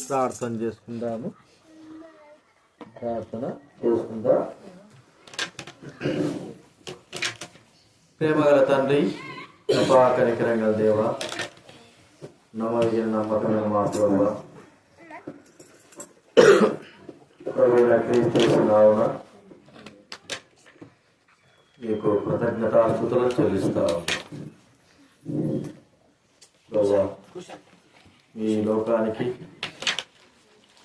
ప్రార్థన చేసుకుందాము. ప్రార్థన చేసుకుందాం. ప్రేమగల తండ్రి, కృపా కనికరం గల దేవ, నమ్మకమైన నమ్మకమైన మా ప్రభువా, ప్రభువైన క్రీస్తు నామమున మీకు కృతజ్ఞతాస్తుతులు చెల్లిస్తాము. ప్రభువా, ఈ లోకానికి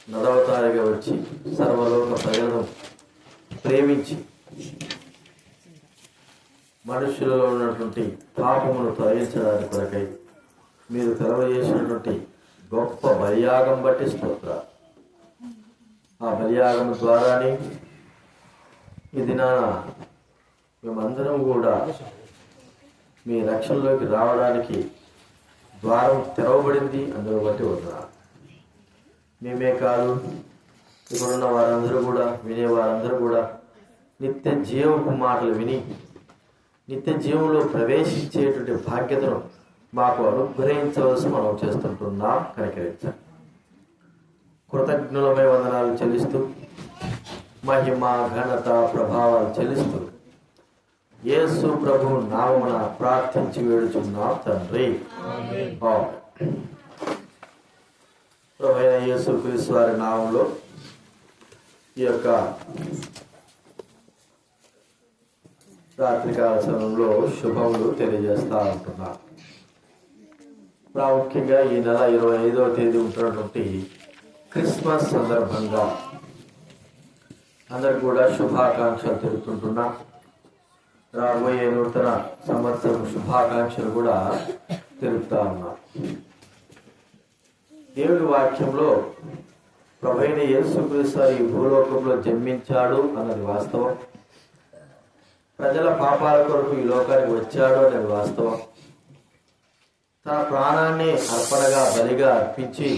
నడవతారిగా వచ్చి సర్వలోక ప్రజలను ప్రేమించి మనుషులలో ఉన్నటువంటి పాపమును తొలగించడానికి కొరకై మీరు కలవజేసినటువంటి గొప్ప బలియాగం బట్టి స్తోత్ర. ఆ బలియాగం ద్వారానే ఈ దినాన మేమందరం కూడా మీ రక్షణలోకి రావడానికి ద్వారం తెరవబడింది. అందులో బట్టి వస్తున్నారు. మేమే కాదు, ఇక్కడున్న వారందరూ కూడా, వినేవారందరూ కూడా నిత్య జీవపు మాటలు విని నిత్య జీవంలో ప్రవేశించేటువంటి భాగ్యతను మాకు అనుగ్రహించవలసి మనం చేస్తుంటున్నాం. కనికరించండి. కృతజ్ఞులమై వందనాలు చెల్లిస్తూ, మహిమ ఘనత ప్రభావాలు చెల్లిస్తూ యేసు ప్రభు నామమున ప్రార్థించి వేడుచున్నాం తండ్రి. ప్రభువైన యేసు క్రీస్తు వారి నామంలో ఈ యొక్క రాత్రికాల సమయంలో శుభములు తెలియజేస్తా ఉంటున్నా. ప్రాముఖ్యంగా ఈ నెల 25వ తేదీ ఉంటున్నటువంటి క్రిస్మస్ సందర్భంగా అందరికి కూడా శుభాకాంక్షలు తెలుపుతుంటున్నా. రాబోయే నూతన సంవత్సరం శుభాకాంక్షలు కూడా తెలుపుతా ఉన్నా. దేవుడి వాక్యంలో ప్రభువైన యేసుక్రీస్తు ఈ భూలోకంలో జన్మించాడు అన్నది వాస్తవం. ప్రజల పాపాల కొరకు ఈ లోకానికి వచ్చాడు అనేది వాస్తవం. తన ప్రాణాన్ని అర్పణగా బలిగా అర్పించి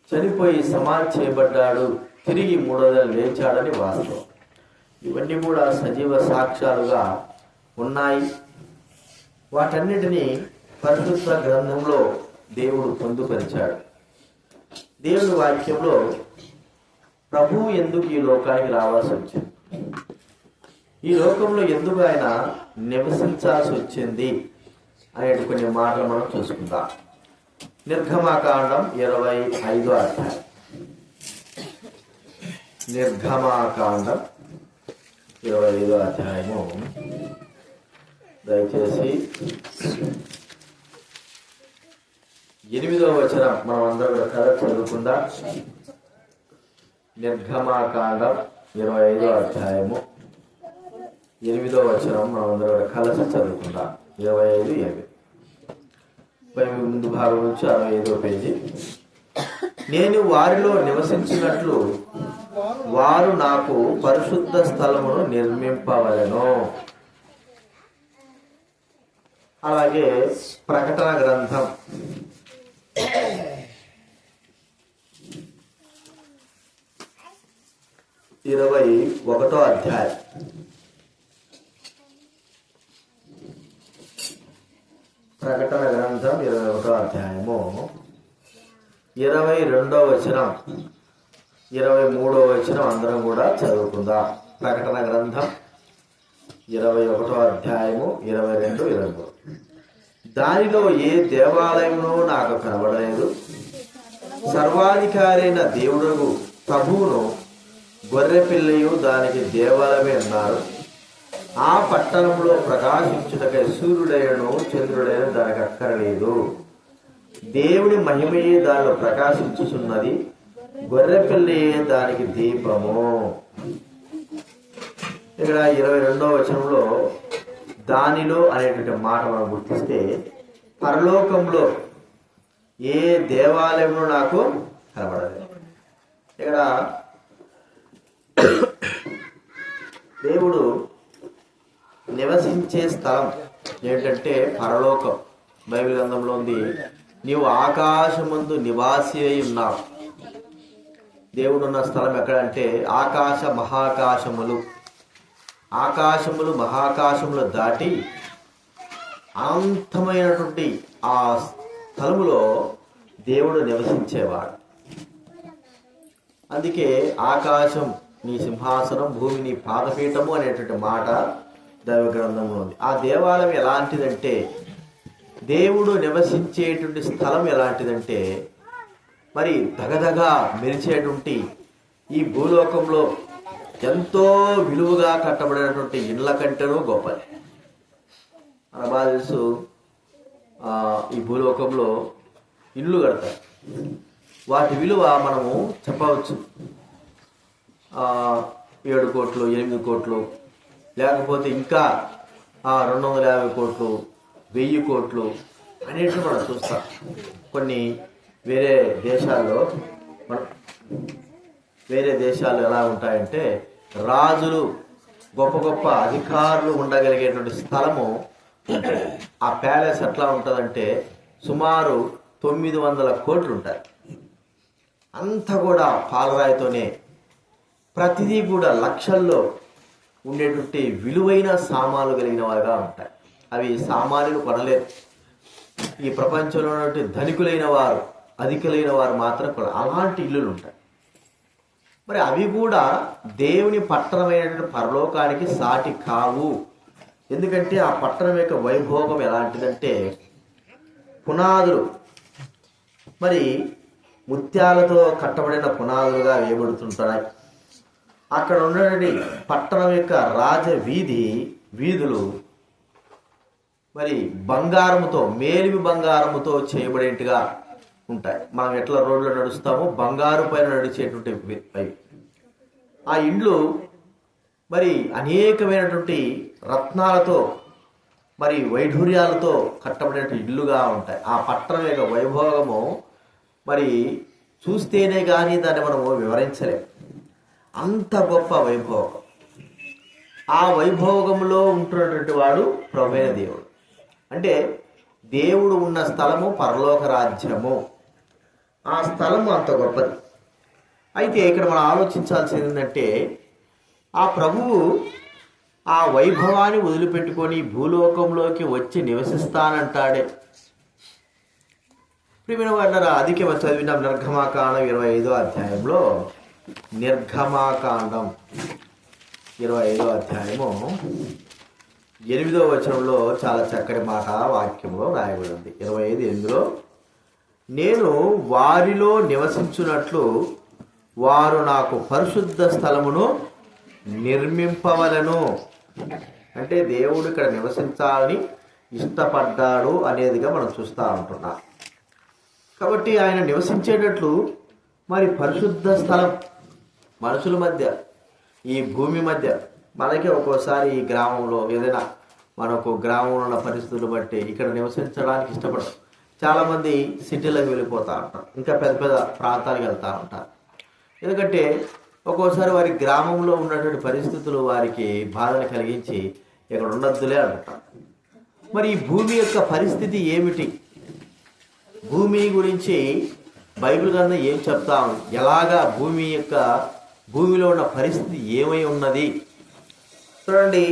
చనిపోయి సమాధి చేయబడ్డాడు, తిరిగి 3వ దినం లేచాడని వాస్తవం. ఇవన్నీ కూడా సజీవ సాక్ష్యాలుగా ఉన్నాయి. వాటన్నిటినీ పరిశుద్ధ గ్రంథంలో దేవుడు పొందుపరిచాడు. దేవుడి వాక్యంలో ప్రభువు ఎందుకు ఈ లోకానికి రావాల్సి వచ్చింది, ఈ లోకంలో ఎందుకు ఆయన నివసించాల్సి వచ్చింది అనే కొన్ని మాటలు మనం చూసుకుందాం. నిర్గమాకాండం 25వ అధ్యాయం. నిర్గమాకాండం 25వ అధ్యాయము దయచేసి 8వ వచనం మనం అందరూ కథ చదువుకుందాం. నిర్గమాకాండం 25వ అధ్యాయము 8వ వచనం మనం అందరూ కలిసి చదువుకుందాం. 25:8. ముందు భాగం నుంచి 65వ పేజీ. నేను వారిలో నివసించినట్లు వారు నాకు పరిశుద్ధ స్థలమును నిర్మింపవలెను. అలాగే ప్రకటన గ్రంథం 21వ అధ్యాయం. ప్రకటన గ్రంథం 21వ అధ్యాయము 22వ వచనం 23వ వచనం అందరం కూడా చదువుకుందాం. ప్రకటన గ్రంథం 21వ అధ్యాయము 22, 23. దానిలో ఏ దేవాలయమును నాకు కనబడలేదు. సర్వాధికారి అయిన దేవుడు ప్రభువును గొర్రెపిల్లయు దానికి దేవాలయమే అన్నారు. ఆ పట్టణంలో ప్రకాశించుటకై సూర్యుడైనను చంద్రుడైన దానికి అక్కరలేదు. దేవుడి మహిమయే దానిలో ప్రకాశించుచున్నది, గొర్రెపిల్లయే దానికి దీపము. ఇక్కడ 22వ వచనంలో దానిలో అనేటువంటి మాట మనం గుర్తిస్తే, పరలోకంలో ఏ దేవాలయంలో నాకు కనబడలేదు. ఇక్కడ దేవుడు నివసించే స్థలం ఏంటంటే పరలోకం. బైబిల్ గ్రంథంలో ఉంది, నీవు ఆకాశమందు నివాసి అయి ఉన్నావు. దేవుడు ఉన్న స్థలం ఎక్కడ అంటే మహాకాశములు, మహాకాశములు దాటి అనంతమైనటువంటి ఆ స్థలములో దేవుడు నివసించేవాడు. అందుకే ఆకాశం నీ సింహాసనం, భూమి నీ పాదపీఠము అనేటువంటి మాట దైవ గ్రంథంలో ఉంది. ఆ దేవాలయం ఎలాంటిదంటే, దేవుడు నివసించేటువంటి స్థలం ఎలాంటిదంటే, మరి దగదగా మెరిచేటువంటి ఈ భూలోకంలో ఎంతో విలువగా కట్టబడినటువంటి ఇండ్ల కంటేనూ గొప్పది. మన బాగా తెలుసు, ఈ భూలోకంలో ఇల్లు కడతారు. వాటి విలువ మనము చెప్పవచ్చు, 7 కోట్లు, 8 కోట్లు, లేకపోతే ఇంకా 250 కోట్లు, 1000 కోట్లు అనేటివి మనం చూస్తాం. కొన్ని వేరే దేశాలు ఎలా ఉంటాయంటే, రాజులు, గొప్ప గొప్ప అధికారులు ఉండగలిగేటువంటి స్థలము ఉంటుంది. ఆ ప్యాలెస్ ఎట్లా ఉంటుందంటే సుమారు 900 కోట్లు ఉంటాయి. అంతా కూడా పాలరాయితోనే, ప్రతిదీ కూడా లక్షల్లో ఉండేటువంటి విలువైన సామాన్లు కలిగిన వారుగా ఉంటాయి. అవి సామాన్యులు కొనలేరు. ఈ ప్రపంచంలో ఉన్నటువంటి ధనికులైన వారు, అధికులైన వారు మాత్రం అలాంటి ఇల్లులు ఉంటాయి. మరి అవి కూడా దేవుని పట్టణమైనటువంటి పరలోకానికి సాటి కావు. ఎందుకంటే ఆ పట్టణం యొక్క వైభోగం ఎలాంటిదంటే, పునాదులు మరి ముత్యాలతో కట్టబడిన పునాదులుగా వేయబడుతుంటాయి. అక్కడ ఉన్నటువంటి పట్టణం యొక్క వీధులు మరి బంగారముతో, మేలిమి బంగారముతో చేయబడేట్టుగా ఉంటాయి. మనం ఎట్లా రోడ్లో నడుస్తామో బంగారు పైన నడిచేటువంటి ఆ ఇండ్లు మరి అనేకమైనటువంటి రత్నాలతో, మరి వైఢూర్యాలతో కట్టబడినటువంటి ఇల్లుగా ఉంటాయి. ఆ పట్టణం యొక్క వైభోగము మరి చూస్తేనే కానీ దాన్ని మనము వివరించలేము. అంత గొప్ప వైభోగం. ఆ వైభోగంలో ఉంటున్నటువంటి వాడు ప్రభువైన దేవుడు. అంటే దేవుడు ఉన్న స్థలము పరలోక రాజ్యము. ఆ స్థలము అంత గొప్పది. అయితే ఇక్కడ మనం ఆలోచించాల్సింది ఏంటంటే, ఆ ప్రభువు ఆ వైభవాన్ని వదిలిపెట్టుకొని భూలోకంలోకి వచ్చి నివసిస్తానంటాడే. ప్రియమైన వాళ్ళరా, అధిక చదివిన నిర్గమాకాండం 25వ అధ్యాయంలో, నిర్గమాకాండం 25వ అధ్యాయము 8వ వచనంలో చాలా చక్కటి మాట వాక్యంలో రాయబడింది. 25:8లో, నేను వారిలో నివసించున్నట్లు వారు నాకు పరిశుద్ధ స్థలమును నిర్మింపవలను. అంటే దేవుడు ఇక్కడ నివసించాలని ఇష్టపడ్డాడు అనేదిగా మనం చూస్తూ ఉంటున్నాం. కాబట్టి ఆయన నివసించేటట్లు మరి పరిశుద్ధ స్థలం, మనుషుల మధ్య, ఈ భూమి మధ్య, మనకి ఒక్కోసారి ఈ గ్రామంలో ఏదైనా మనకు గ్రామంలో ఉన్న పరిస్థితులు బట్టి ఇక్కడ నివసించడానికి ఇష్టపడరు. చాలామంది సిటీలకు వెళ్ళిపోతూ ఉంటారు, ఇంకా పెద్ద పెద్ద ప్రాంతాలకు వెళ్తూ ఉంటారు. ఎందుకంటే ఒక్కోసారి వారి గ్రామంలో ఉన్నటువంటి పరిస్థితులు వారికి బాధను కలిగించి ఇక్కడ ఉండద్దులే అంటారు. మరి ఈ భూమి యొక్క పరిస్థితి ఏమిటి? భూమి గురించి బైబిల్ గ్రంథం ఏం చెప్తా ఉంది? ఎలాగా భూమిలో ఉన్న పరిస్థితి ఏమై ఉన్నది చూడండి.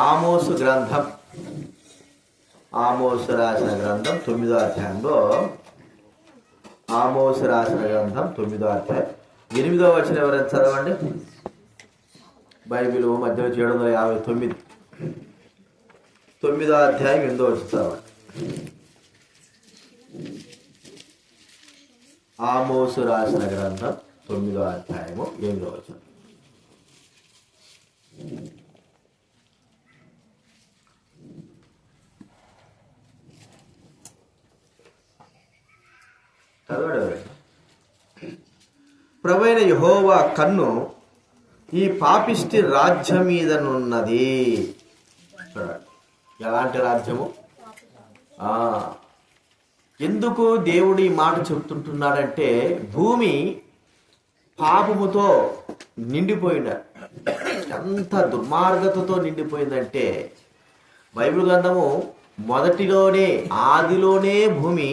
ఆమోసు రాసిన గ్రంథం 9వ అధ్యాయంలో, ఆమోసు రాసిన గ్రంథం 9వ అధ్యాయం 8వ వచనం ఎవరైనా చదవండి. బైబిల్ మధ్యలో 759, 9వ అధ్యాయం 8వ వచనం చదవండి. ఆమోసు రాసిన గ్రంథం 9వ అధ్యాయము 8వ వచనం. ప్రభువైన యెహోవా కన్ను ఈ పాపిష్టి రాజ్యం మీదనున్నది. ఎలాంటి రాజ్యము? ఎందుకు దేవుడు ఈ మాట చెబుతుంటున్నాడంటే, భూమి పాపముతో నిండిపోయింది. ఎంత దుర్మార్గతతో నిండిపోయిందంటే, బైబిల్ గ్రంథము ఆదిలోనే భూమి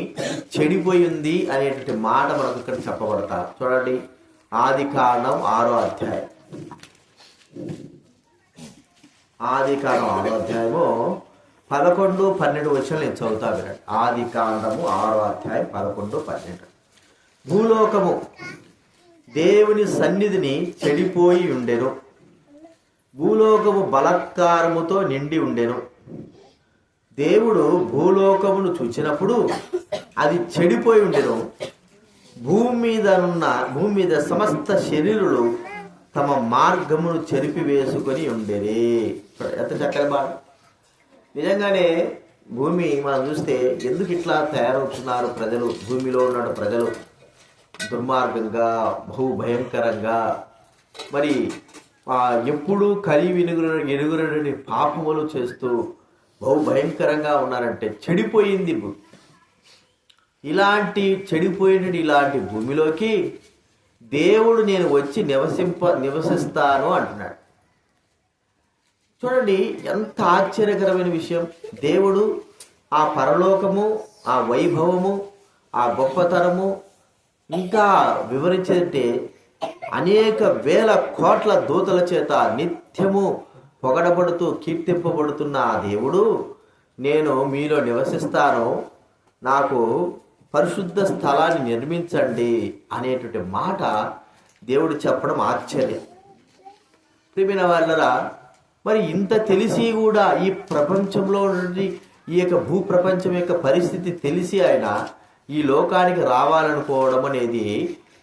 చెడిపోయింది అనేటువంటి మాట మనకు ఇక్కడ చెప్పబడతారు. చూడండి, ఆదికాండం 6వ అధ్యాయం. ఆదికాండం 6వ అధ్యాయము 11, 12 వచనాలు నేను చదువుతా వినండి. ఆదికాండము 6వ అధ్యాయం 11, 12. భూలోకము దేవుని సన్నిధిని చెడిపోయి ఉండెను, భూలోకము బలాత్కారముతో నిండి ఉండెను. దేవుడు భూలోకమును చూచినప్పుడు అది చెడిపోయి ఉండెను. భూమి మీద సమస్త శరీరులు తమ మార్గమును చెరిపి వేసుకొని ఉండేది. ఎంత చక్కని మాట. నిజంగానే భూమి మనం చూస్తే ఎందుకు ఇట్లా తయారవుతున్నారు ప్రజలు, భూమిలో ఉన్న ప్రజలు దుర్మార్గంగా, భయంకరంగా, మరి ఎప్పుడు ఎరుగురని పాపములు చేస్తూ భయంకరంగా ఉన్నారంటే చెడిపోయింది భూమి. ఇలాంటి భూమిలోకి దేవుడు నేను వచ్చి నివసిస్తాను అంటున్నాడు. చూడండి ఎంత ఆశ్చర్యకరమైన విషయం. దేవుడు ఆ పరలోకము, ఆ వైభవము, ఆ గొప్పతనము ఇంకా వివరించేదంటే అనేక వేల కోట్ల దూతల చేత నిత్యము పొగడబడుతూ కీర్తింపబడుతున్న ఆ దేవుడు నేను మీలో నివసిస్తాను, నాకు పరిశుద్ధ స్థలాన్ని నిర్మించండి అనేటువంటి మాట దేవుడు చెప్పడం ఆశ్చర్యం. ప్రియమైన వాళ్ళరా, మరి ఇంత తెలిసి కూడా ఈ ప్రపంచంలో నుండి ఈ యొక్క భూప్రపంచం యొక్క పరిస్థితి తెలిసి ఆయన ఈ లోకానికి రావాలనుకోవడం అనేది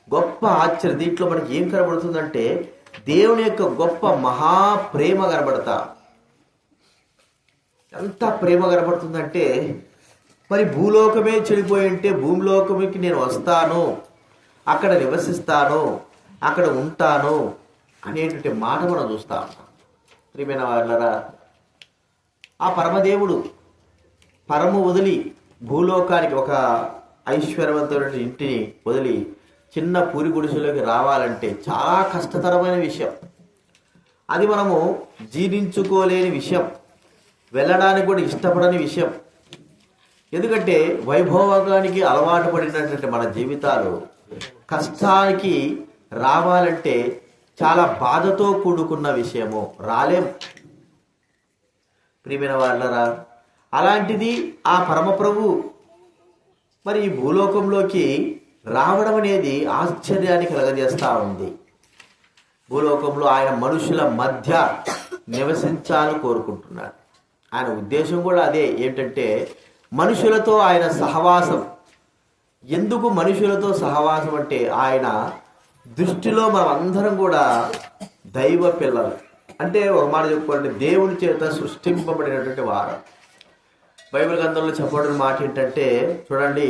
గొప్ప ఆశ్చర్యం. దీంట్లో మనకి ఏం కనబడుతుందంటే దేవుని యొక్క గొప్ప మహాప్రేమ కనబడతా. ఎంత ప్రేమ కనబడుతుందంటే మరి భూలోకమే చెడిపోయి ఉంటే భూమిలోకమికి నేను వస్తాను, అక్కడ నివసిస్తాను, అక్కడ ఉంటాను అనేటువంటి మాట మనం చూస్తాం. ప్రియమైన వాళ్ళరా, ఆ పరమదేవుడు పరము వదిలి భూలోకానికి ఒక ఐశ్వర్యవంతమైన ఇంటిని వదిలి చిన్న పూరి గుడిసెలోకి రావాలంటే చాలా కష్టతరమైన విషయం. అది మనము జీర్ణించుకోలేని విషయం, వెళ్ళడానికి కూడా ఇష్టపడని విషయం. ఎందుకంటే వైభోగానికి అలవాటు పడినటువంటి మన జీవితాలు కష్టానికి రావాలంటే చాలా బాధతో కూడుకున్న విషయము, రాలేం. ప్రియమైన వాళ్ళరా, అలాంటిది ఆ పరమప్రభు మరి ఈ భూలోకంలోకి రావడం అనేది ఆశ్చర్యాన్ని కలగజేస్తూ ఉంది. భూలోకంలో ఆయన మనుషుల మధ్య నివసించాలని కోరుకుంటున్నాడు. ఆయన ఉద్దేశం కూడా అదే. ఏంటంటే మనుషులతో ఆయన సహవాసం. ఎందుకు మనుషులతో సహవాసం అంటే ఆయన దృష్టిలో మనం అందరం కూడా దైవ పిల్లలు. అంటే ఒక మాట చెప్పుకోవాలంటే దేవుని చేత సృష్టింపబడినటువంటి వారు. బైబిల్ గ్రంథంలో చెప్పబడిన మాట ఏంటంటే చూడండి,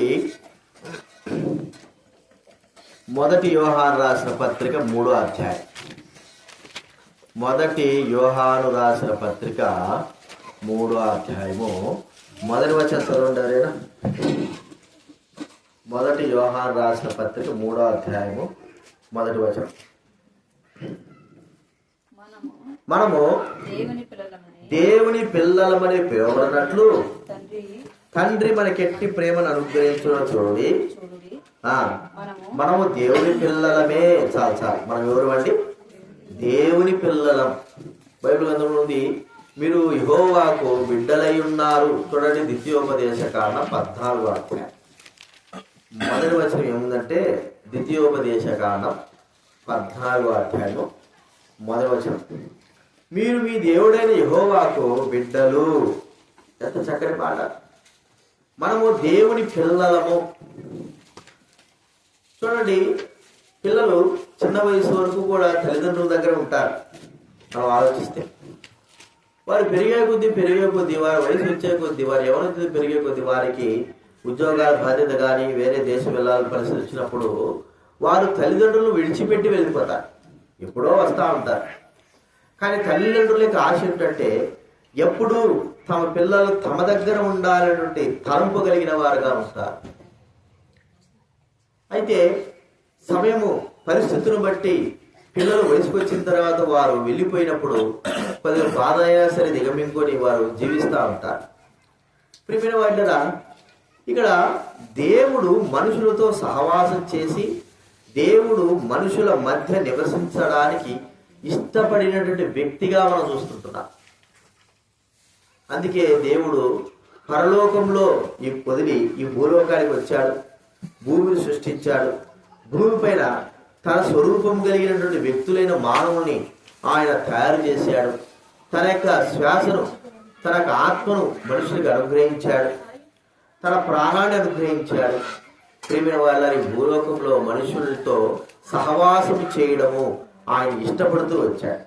1 యోహాను రాసిన పత్రిక 3వ అధ్యాయం. 1 యోహాను రాసిన పత్రిక 3వ అధ్యాయము 1వ వచనం చదవండి. 1 యోహాను రాసిన పత్రిక 3వ అధ్యాయము 1వ వచనం. మనము దేవుని పిల్లలమని పిలువబడినట్లు తండ్రి మనకెట్టి ప్రేమను అనుగ్రహించిన చూడండి. మనము దేవుని పిల్లలమే. చాలు మనం ఎవరు అండి? దేవుని పిల్లలం. బైబిల్ గ్రంథంలో ఉంది, మీరు యెహోవాకు బిడ్డలై ఉన్నారు. చూడండి, ద్వితీయోపదేశకాండం 14వ అధ్యాయం 1వ వచనం ఏముందంటే, ద్వితీయోపదేశకాండం 14వ అధ్యాయం 1వ వచనం, మీరు మీ దేవుడైన యెహోవాకు బిడ్డలు. ఎంత చక్కని మాట. మనము దేవుని పిల్లలము. చూడండి, పిల్లలు చిన్న వయసు వరకు కూడా తల్లిదండ్రుల దగ్గర ఉంటారు. మనం ఆలోచిస్తే వారు పెరిగే కొద్దీ వారి వయసు వచ్చే కొద్దీ, వారు ఎవరైతే పెరిగే కొద్దీ వారికి ఉద్యోగాల బాధ్యత కానీ వేరే దేశం వెళ్ళాలని పరిస్థితి వచ్చినప్పుడు వారు తల్లిదండ్రులు విడిచిపెట్టి వెళ్ళిపోతారు. ఎప్పుడో వస్తూ ఉంటారు. కానీ తల్లిదండ్రుల యొక్క ఆశ ఏంటంటే ఎప్పుడు తమ పిల్లలు తమ దగ్గర ఉండాలనేటువంటి తలంపు కలిగిన వారుగా ఉంటారు. అయితే సమయము పరిస్థితులను బట్టి పిల్లలు వయసుకు వచ్చిన తర్వాత వారు వెళ్ళిపోయినప్పుడు కొద్దిగా బాధ అయినా సరే దిగమింగుకొని వారు జీవిస్తూ ఉంటారు. ప్రియమైన వాళ్ళరా, ఇక్కడ దేవుడు మనుషులతో సహవాసం చేసి దేవుడు మనుషుల మధ్య నివసించడానికి ఇష్టపడినటువంటి వ్యక్తిగా మనం చూస్తుంటున్నాం. అందుకే దేవుడు పరలోకంలో వదిలి ఈ భూలోకానికి వచ్చాడు, భూమిని సృష్టించాడు. భూమిపైన తన స్వరూపం కలిగినటువంటి వ్యక్తులైన మానవుని ఆయన తయారు చేశాడు. తన యొక్క శ్వాసను, తన యొక్క ఆత్మను మనుషులకు అనుగ్రహించాడు, తన ప్రాణాన్ని అనుగ్రహించాడు. ప్రియమైన వాళ్ళని భూలోకంలో మనుషులతో సహవాసం చేయడము ఆయన ఇష్టపడుతూ వచ్చాడు.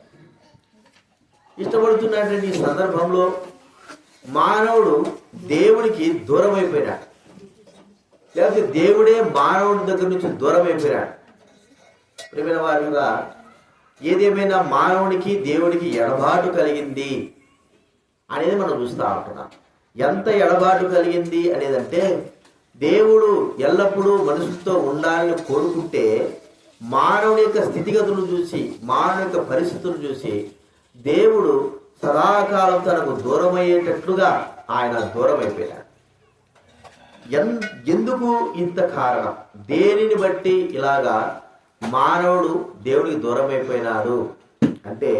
ఇష్టపడుతున్నటువంటి ఈ సందర్భంలో మానవుడు దేవుడికి దూరం అయిపోయినాడు, లేకపోతే దేవుడే మానవుడి దగ్గర నుంచి దూరం అయిపోయినాడు. ప్రియమైన వాళ్ళుగా ఏదేమైనా మానవునికి దేవుడికి ఎడబాటు కలిగింది అనేది మనం చూస్తూ ఉంటున్నాం. ఎంత ఎడబాటు కలిగింది అనేదంటే, దేవుడు ఎల్లప్పుడూ మనుషులతో ఉండాలని కోరుకుంటే మానవుని యొక్క స్థితిగతులు చూసి, మానవుని యొక్క పరిస్థితులు చూసి దేవుడు సదాకాలం తనకు దూరమయ్యేటట్లుగా ఆయన దూరం అయిపోయాడు. ఎందుకు ఇంత కారణం? దేనిని బట్టి ఇలాగా మానవుడు దేవుడికి దూరం అయిపోయినాడు అంటే,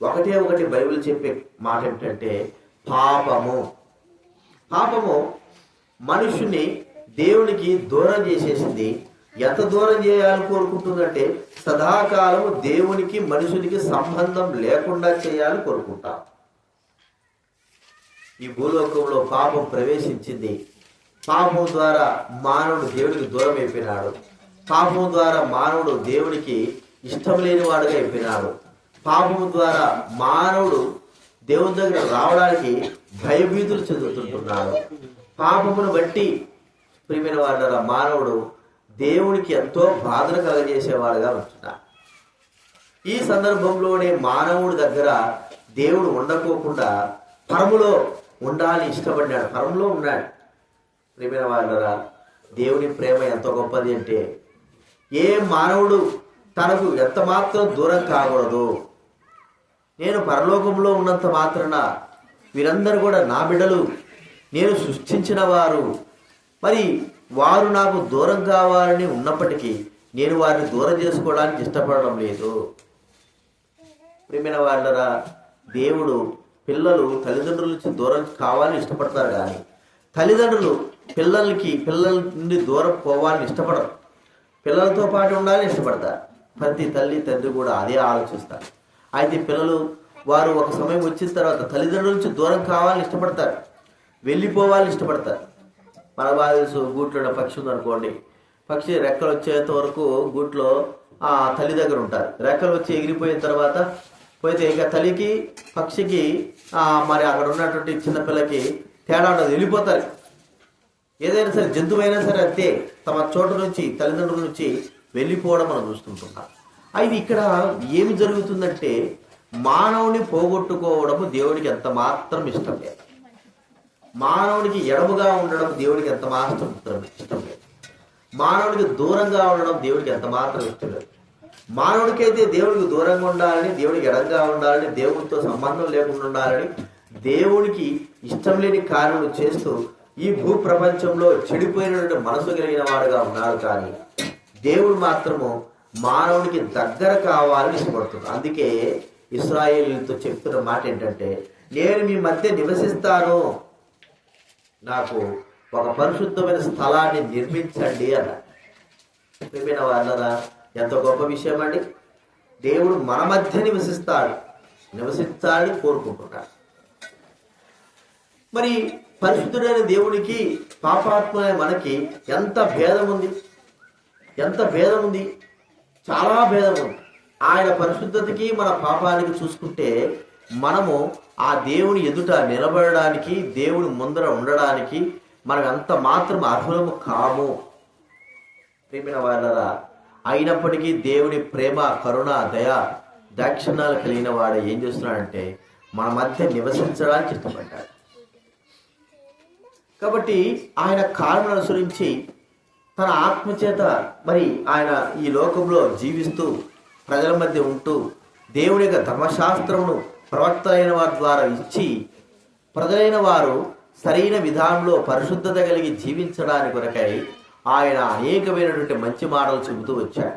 ఒకటే ఒకటి బైబిల్ చెప్పే మాట ఏంటంటే పాపము. పాపము మనుషుని దేవునికి దూరం చేసేసింది. ఎంత దూరం చేయాలని కోరుకుంటుందంటే, సదాకాలము దేవునికి మనుషునికి సంబంధం లేకుండా చేయాలని కోరుకుంటాం. ఈ భూలోకంలో పాపం ప్రవేశించింది. పాపం ద్వారా మానవుడు దేవుడికి దూరం అయిపోయినాడు. పాపం ద్వారా మానవుడు దేవుడికి ఇష్టం లేని వాడుగా అయిపోయినాడు. పాపం ద్వారా మానవుడు దేవుని దగ్గర రావడానికి భయభీతులు చెందుతుంటున్నాడు. పాపమును బట్టి ప్రియమైన వాళ్ళ మానవుడు దేవునికి ఎంతో బాధను కలగజేసేవాడుగా ఉంటున్నాడు. ఈ సందర్భంలోనే మానవుడి దగ్గర దేవుడు ఉండకోకుండా పరములో ఉండాలని ఇష్టపడ్డాడు, పరములో ఉన్నాడు. ప్రియమైన వాళ్ళ దేవుని ప్రేమ ఎంత గొప్పది అంటే, ఏ మానవుడు తనకు ఎంత మాత్రం దూరం కాకూడదు. నేను పరలోకంలో ఉన్నంత మాత్రాన వీరందరూ కూడా నా బిడ్డలు, నేను సృష్టించిన వారు, మరి వారు నాకు దూరం కావాలని ఉన్నప్పటికీ నేను వారిని దూరం చేసుకోవడానికి ఇష్టపడడం లేదు. ప్రియమైన వాళ్ళరా, దేవుడు పిల్లలు తల్లిదండ్రుల నుంచి దూరం కావాలని ఇష్టపడతారు, కానీ తల్లిదండ్రులు పిల్లల నుండి దూరం పోవాలని ఇష్టపడరు. పిల్లలతో పాటు ఉండాలని ఇష్టపడతారు. ప్రతి తల్లి తండ్రి కూడా అదే ఆలోచిస్తారు. అయితే పిల్లలు వారు ఒక సమయం వచ్చిన తర్వాత తల్లిదండ్రుల నుంచి దూరం కావాలని ఇష్టపడతారు, వెళ్ళిపోవాలని ఇష్టపడతారు. మన బాగా తెలుసు, గూట్లో పక్షి ఉందనుకోండి, పక్షి రెక్కలు వచ్చేంత వరకు గూట్లో ఆ తల్లి దగ్గర ఉంటారు. రెక్కలు వచ్చి ఎగిరిపోయిన తర్వాత పోతే ఇక తల్లికి పక్షికి మరి అక్కడ ఉన్నటువంటి చిన్నపిల్లకి తేడా ఉండదు, వెళ్ళిపోతారు. ఏదైనా సరే జంతువైనా సరే అంతే, తమ చోటు నుంచి తల్లిదండ్రుల నుంచి వెళ్ళిపోవడం మనం చూస్తుంటున్నాం. అయితే ఇక్కడ ఏమి జరుగుతుందంటే, మానవుని పోగొట్టుకోవడము దేవుడికి ఎంత మాత్రం ఇష్టం లేదు. మానవుడికి ఎడముగా ఉండడం దేవుడికి ఎంత మాత్రం ఇష్టం లేదు. మానవుడికి దూరంగా ఉండడం దేవుడికి ఎంత మాత్రం ఇష్టం లేదు. మానవుడికైతే దేవుడికి దూరంగా ఉండాలని, దేవుడికి ఎడంగా ఉండాలని, దేవుడితో సంబంధం లేకుండా ఉండాలని దేవుడికి ఇష్టం లేని కార్యములు చేస్తూ ఈ భూ ప్రపంచంలో చెడిపోయినటువంటి మనసు కలిగిన వాడుగా ఉన్నాడు. కానీ దేవుడు మాత్రము మానవుడికి దగ్గర కావాలని ఇష్టపడుతున్నాడు. అందుకే ఇశ్రాయేలీయులతో చెప్తున్న మాట ఏంటంటే, నేను మీ మధ్య నివసిస్తాను, నాకు ఒక పరిశుద్ధమైన స్థలాన్ని నిర్మించండి అన్నాడు. ప్రియమైన వాళ్ళరా, ఎంత గొప్ప విషయం అండి. దేవుడు మన మధ్య నివసించాలని కోరుకుంటున్నాడు. మరి పరిశుద్ధుడైన దేవుడికి పాపాత్మైన మనకి ఎంత భేదం ఉంది, చాలా భేదం ఉంది. ఆయన పరిశుద్ధతకి మన పాపానికి చూసుకుంటే మనము ఆ దేవుని ఎదుట నిలబడడానికి, దేవుని ముందర ఉండడానికి మనం ఎంత మాత్రం అర్హులము కాము. ప్రియమైన వాళ్ళరా, అయినప్పటికీ దేవుని ప్రేమ, కరుణ, దయ, దాక్షిణ్యాలు కలిగిన వాడు ఏం చేస్తున్నాడంటే మన మధ్య నివసించడానికి ఇష్టపడ్డాడు. కాబట్టి ఆయన కారణం అనుసరించి తన ఆత్మచేత మరి ఆయన ఈ లోకంలో జీవిస్తూ ప్రజల మధ్య ఉంటూ దేవుని యొక్క ధర్మశాస్త్రమును ప్రవక్తలైన వారి ద్వారా ఇచ్చి ప్రజలైన వారు సరైన విధానంలో పరిశుద్ధత కలిగి జీవించడానికి కొరకై ఆయన అనేకమైనటువంటి మంచి మాటలు చెబుతూ వచ్చాడు.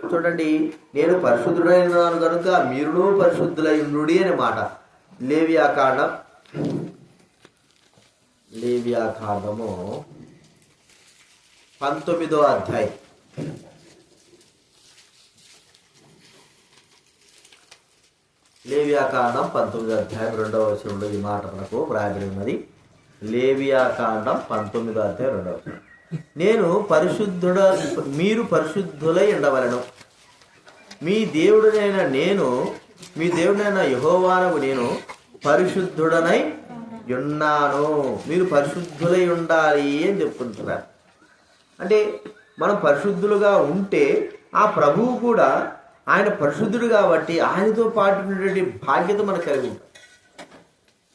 చూడండి, నేను పరిశుద్ధుడైనాను కనుక మీరును పరిశుద్ధులై ఉండుడి అనే మాట. లేవియాకాండము 19వ అధ్యాయం. లేవియాకాండం 19వ అధ్యాయం 2వ వచనంలో ఈ మాట మనకు వ్రాయబడి ఉన్నది. లేవియాకాండం 19వ అధ్యాయం 2వ వచనం. నేను మీరు పరిశుద్ధులై ఉండవలను. మీ దేవుడైన యెహోవానగు నేను పరిశుద్ధుడనై ఉన్నాను. మీరు పరిశుద్ధులై ఉండాలి అని చెప్పుకుంటున్నారు. అంటే మనం పరిశుద్ధులుగా ఉంటే ఆ ప్రభువు కూడా ఆయన పరిశుద్ధుడు కాబట్టి ఆయనతో పాటు ఉన్నటువంటి బాధ్యత మనకు కలిగి ఉంటుంది.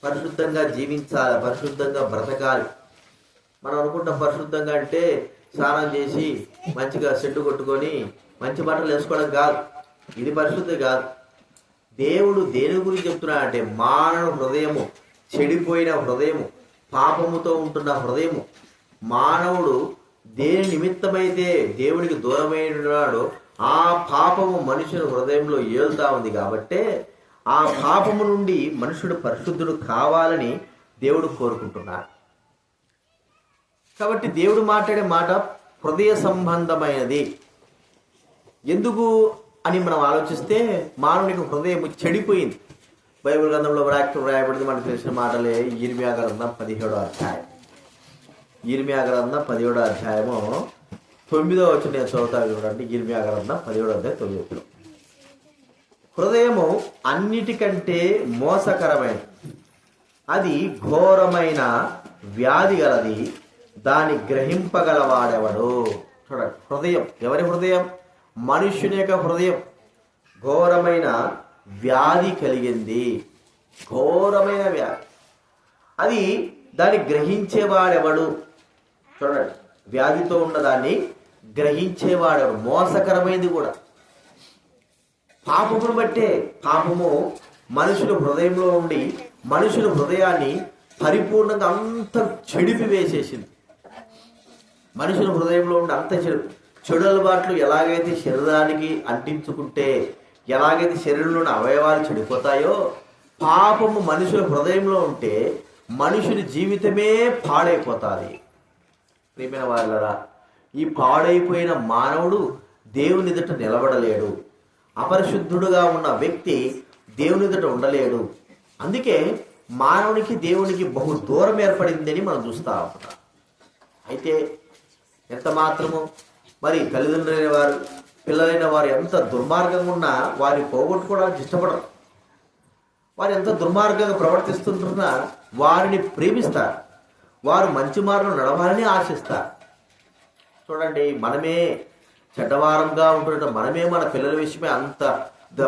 పరిశుద్ధంగా జీవించాలి, పరిశుద్ధంగా బ్రతకాలి. మనం అనుకుంటాం పరిశుద్ధంగా అంటే స్నానం చేసి మంచిగా సెట్టు కొట్టుకొని మంచి బట్టలు వేసుకోవడం కాదు. ఇది పరిశుద్ధి కాదు. దేవుడు దేని గురించి చెప్తున్నాడు అంటే మానవ హృదయము, చెడిపోయిన హృదయము, పాపముతో ఉంటున్న హృదయము. మానవుడు దేని నిమిత్తమైతే దేవునికి దూరమైనాడో ఆ పాపము మనుషుని హృదయంలో ఏలుతా ఉంది. కాబట్టే ఆ పాపము నుండి మనుషుడు పరిశుద్ధుడు కావాలని దేవుడు కోరుకుంటున్నాడు. కాబట్టి దేవుడు మాట్లాడే మాట హృదయ సంబంధమైనది. ఎందుకు అని మనం ఆలోచిస్తే మానవునికి హృదయం చెడిపోయింది. బైబిల్ గ్రంథంలో వ్రాయబడింది మనకు తెలిసిన మాటలే. ఇర్మియా గ్రంథం 17వ అధ్యాయం. ఇర్మియా గ్రంథం 17వ అధ్యాయము 9వ వచనం నేను చదువుతాను చూడండి. ఇర్మియా గ్రంథం 17వ అధ్యాయం 9వ వచనం. హృదయము అన్నిటికంటే మోసకరమైనది, అది ఘోరమైన వ్యాధి గలది, దాన్ని గ్రహింపగలవాడెవడు. చూడండి, హృదయం, ఎవరి హృదయం? మనుష్యుని యొక్క హృదయం ఘోరమైన వ్యాధి కలిగింది. ఘోరమైన వ్యాధి. అది దాన్ని గ్రహించేవాడెవడు? చూడండి, వ్యాధితో ఉన్నదాన్ని గ్రహించేవాడెవడు? మోసకరమైనది కూడా. పాపమును బట్టే, పాపము మనుషుల హృదయంలో ఉండి మనుషుల హృదయాన్ని పరిపూర్ణంగా అంత చెడిపి వేసేసింది. మనుషుల హృదయంలో ఉండి అంత చెడు అలవాట్లు ఎలాగైతే శరీరానికి అంటించుకుంటే ఎలాగైతే శరీరంలోని అవయవాలు చెడిపోతాయో, పాపము మనుషుల హృదయంలో ఉంటే మనుషుని జీవితమే పాడైపోతుంది. ప్రియమైన వాళ్ళరా, ఈ పాడైపోయిన మానవుడు దేవుని ఎదుట నిలబడలేడు. అపరిశుద్ధుడుగా ఉన్న వ్యక్తి దేవుని ఎదుట ఉండలేడు. అందుకే మానవునికి దేవునికి బహు దూరం ఏర్పడిందని మనం చూస్తూ ఉంటాం. అయితే ఎంత మాత్రము మరి తల్లిదండ్రులైన వారు, పిల్లలైన వారు ఎంత దుర్మార్గంగా ఉన్నా వారిని పోగొట్టుకోవడానికి ఇష్టపడరు. వారు ఎంత దుర్మార్గంగా ప్రవర్తిస్తుంటున్నా వారిని ప్రేమిస్తారు. వారు మంచి మార్గం నడవాలని ఆశిస్తారు. చూడండి, మనమే చెడ్డవారంగా ఉంటుంటే మనమే మన పిల్లల విషయమే అంత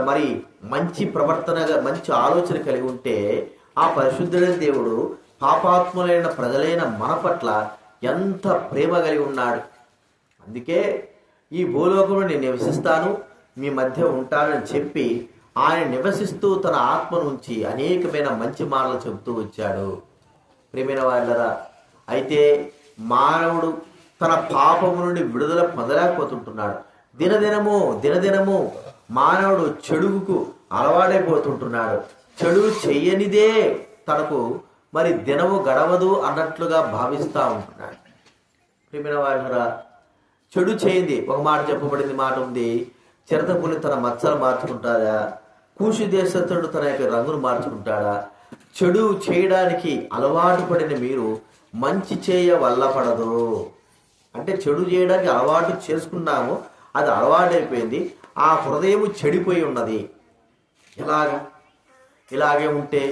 మరి మంచి ప్రవర్తనగా మంచి ఆలోచన కలిగి ఉంటే ఆ పరిశుద్ధుడైన దేవుడు పాపాత్ములైన ప్రజలైన మన పట్ల ఎంత ప్రేమ కలిగి ఉన్నాడు. అందుకే ఈ భూలోకంలో నేను నివసిస్తాను, మీ మధ్య ఉంటానని చెప్పి ఆయన నివసిస్తూ తన ఆత్మ నుంచి అనేకమైన మంచి మాటలు చెబుతూ వచ్చాడు. ప్రియమైన వాళ్ళరా, అయితే మానవుడు తన పాపము నుండి విడుదల పొందలేకపోతుంటున్నాడు. దినదినము మానవుడు చెడుకు అలవాడైపోతుంటున్నాడు. చెడు చెయ్యనిదే తనకు మరి దినము గడవదు అన్నట్లుగా భావిస్తూ ఉంటున్నాడు. ప్రియమైన వాళ్ళరా, చెడు చేయింది ఒక మాట చెప్పబడింది, మాట ఉంది, చిరతపులి తన మచ్చలు మార్చుకుంటాడా, కూషి దేశస్థుడు తన యొక్క రంగును మార్చుకుంటాడా? చెడు చేయడానికి అలవాటు పడిన మీరు మంచి చేయ వల్లపడదు. అంటే చెడు చేయడానికి అలవాటు చేసుకున్నాము, అది అలవాటైపోయింది, ఆ హృదయము చెడిపోయి ఉన్నది. ఇలాగే ఉంటే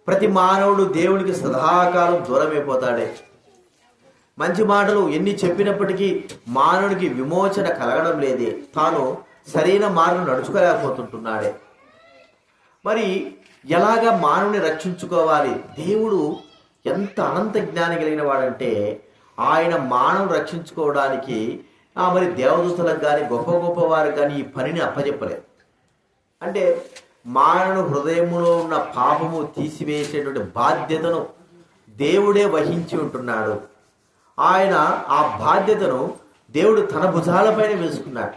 ప్రతి మానవుడు దేవునికి సదాకాలం దూరమైపోతాడే. మంచి మాటలు ఎన్ని చెప్పినప్పటికీ మానవుడికి విమోచన కలగడం లేదే, తాను సరైన మార్గం నడుచుకోలేకపోతుంటున్నాడే. మరి ఎలాగా మానవుని రక్షించుకోవాలి? దేవుడు ఎంత అనంత జ్ఞానం కలిగిన వాడంటే ఆయన మానవుని రక్షించుకోవడానికి మరి దేవదూతలకు కానీ గొప్ప గొప్ప వారికి కానీ ఈ పనిని అప్పచెప్పలేదు. అంటే మానవుని హృదయములో ఉన్న పాపము తీసివేసేటువంటి బాధ్యతను దేవుడే వహించి ఉంటున్నాడు. ఆయన ఆ బాధ్యతను దేవుడు తన భుజాలపైన వేసుకున్నాడు.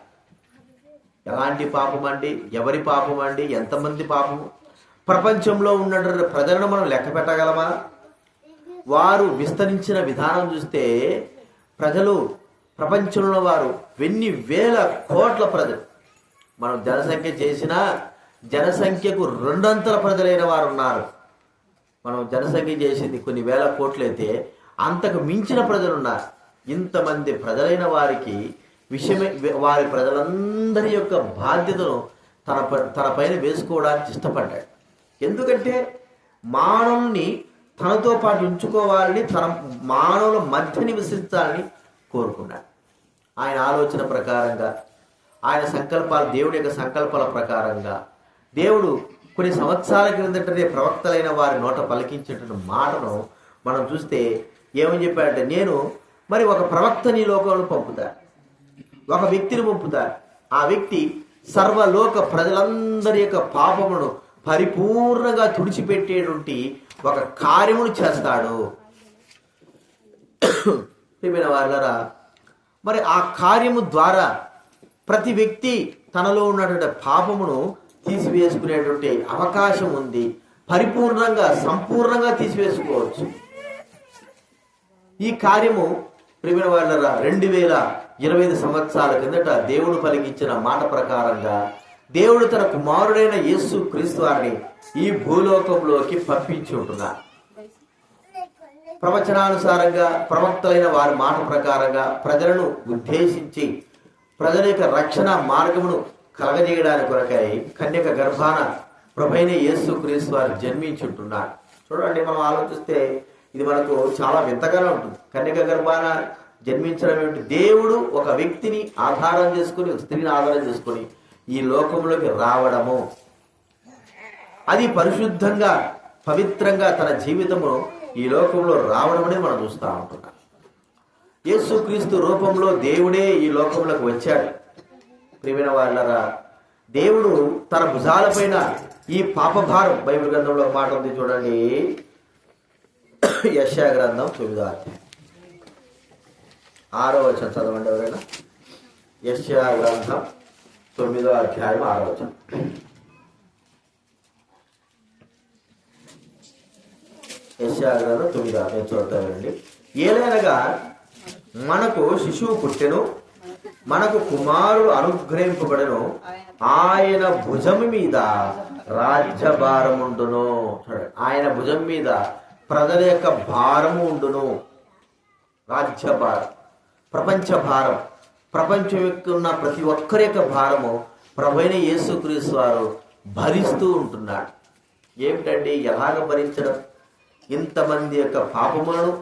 ఎలాంటి పాపం అండి, ఎవరి పాపం అండి, ఎంతమంది పాపము? ప్రపంచంలో ఉన్నటువంటి ప్రజలను మనం లెక్క పెట్టగలమా? వారు విస్తరించిన విధానం చూస్తే ప్రజలు, ప్రపంచంలో వారు ఎన్ని వేల కోట్ల ప్రజలు. మనం జనసంఖ్య చేసినా జనసంఖ్యకు రెండంతల ప్రజలైన వారు ఉన్నారు. మనం జనసంఖ్య చేసింది కొన్ని వేల కోట్లయితే అంతకు మించిన ప్రజలు ఉన్నారు. ఇంతమంది ప్రజలైన వారికి విషయమే, వారి ప్రజలందరి యొక్క బాధ్యతను తన పైన వేసుకోవడానికి ఇష్టపడ్డాడు. ఎందుకంటే మానవుని తనతో పాటు ఉంచుకోవాలని, తన మానవుల మధ్య నివసించాలని కోరుకున్నాడు. ఆయన ఆలోచన ప్రకారంగా, ఆయన సంకల్పాలు, దేవుడి యొక్క సంకల్పాల ప్రకారంగా దేవుడు కొన్ని సంవత్సరాల క్రిందటనే ప్రవక్తలైన వారి నోట పలికించేటువంటి మాటను మనం చూస్తే ఏమని చెప్పాడంటే, నేను మరి ఒక ప్రవక్తని ఈ లోకంలో పంపుతా, ఒక వ్యక్తిని పంపుతా. ఆ వ్యక్తి సర్వలోక ప్రజలందరి యొక్క పాపమును పరిపూర్ణంగా తుడిచిపెట్టేటువంటి ఒక కార్యమును చేస్తాడు. ప్రియమైన వారలారా, మరి ఆ కార్యము ద్వారా ప్రతి వ్యక్తి తనలో ఉన్నటువంటి పాపమును తీసివేసుకునేటువంటి అవకాశం ఉంది. పరిపూర్ణంగా, సంపూర్ణంగా తీసివేసుకోవచ్చు. ఈ కార్యము ప్రియమైన వారలారా 2025 సంవత్సరాల కిందట దేవుడు పలికించిన మాట ప్రకారంగా దేవుడు తన కుమారుడైన యేసు క్రీస్తు వారిని ఈ భూలోకంలోకి పంపించి ఉంటున్నారు. ప్రవచనానుసారంగా, ప్రవక్తలైన వారి మాట ప్రకారంగా ప్రజలను ఉద్దేశించి ప్రజల యొక్క రక్షణ మార్గమును కలగజేయడానికి కొరకై కన్యక గర్భాన ప్రభైన యేసు క్రీస్తు వారు జన్మించుంటున్నారు. చూడండి, మనం ఆలోచిస్తే ఇది మనకు చాలా వింతగానే ఉంటుంది. కన్యక గర్భాన జన్మించడం ఏమిటి? దేవుడు ఒక వ్యక్తిని ఆధారం చేసుకుని, ఒక స్త్రీని ఆధారం చేసుకుని ఈ లోకంలోకి రావడము, అది పరిశుద్ధంగా, పవిత్రంగా తన జీవితము ఈ లోకంలో రావడం అనేది మనం చూస్తూ ఉంటున్నాం. యేసుక్రీస్తు రూపంలో దేవుడే ఈ లోకంలోకి వచ్చాడు. ప్రియమైన వాళ్ళరా, దేవుడు తన భుజాలపైన ఈ పాపభారం, బైబిల్ గ్రంథంలో ఒక మాట ఉంది చూడండి, యెషయా గ్రంథం 9వ అధ్యాయం 6వ వచనం చదవండి ఎవరైనా. యెషయా గ్రంథం 9వ అధ్యాయం 6వ వచనం. యెషయా గ్రంథం 9వ అధ్యాయం చూడతానండి. ఏలైనగా మనకు శిశువు పుట్టెను, మనకు కుమారుడు అనుగ్రహింపబడెను, ఆయన భుజం మీద రాజ్యభారం ఉండును. ఆయన భుజం మీద ప్రజల యొక్క భారము ఉండును. రాజ్యభారం, ప్రపంచ భారం, ప్రపంచం యొక్క ఉన్న ప్రతి ఒక్కరి యొక్క భారము ప్రభువైన యేసుక్రీస్తు వారు భరిస్తూ ఉంటున్నాడు. ఏమిటండి, ఎలాగ భరించడం? ఇంతమంది యొక్క పాపములను,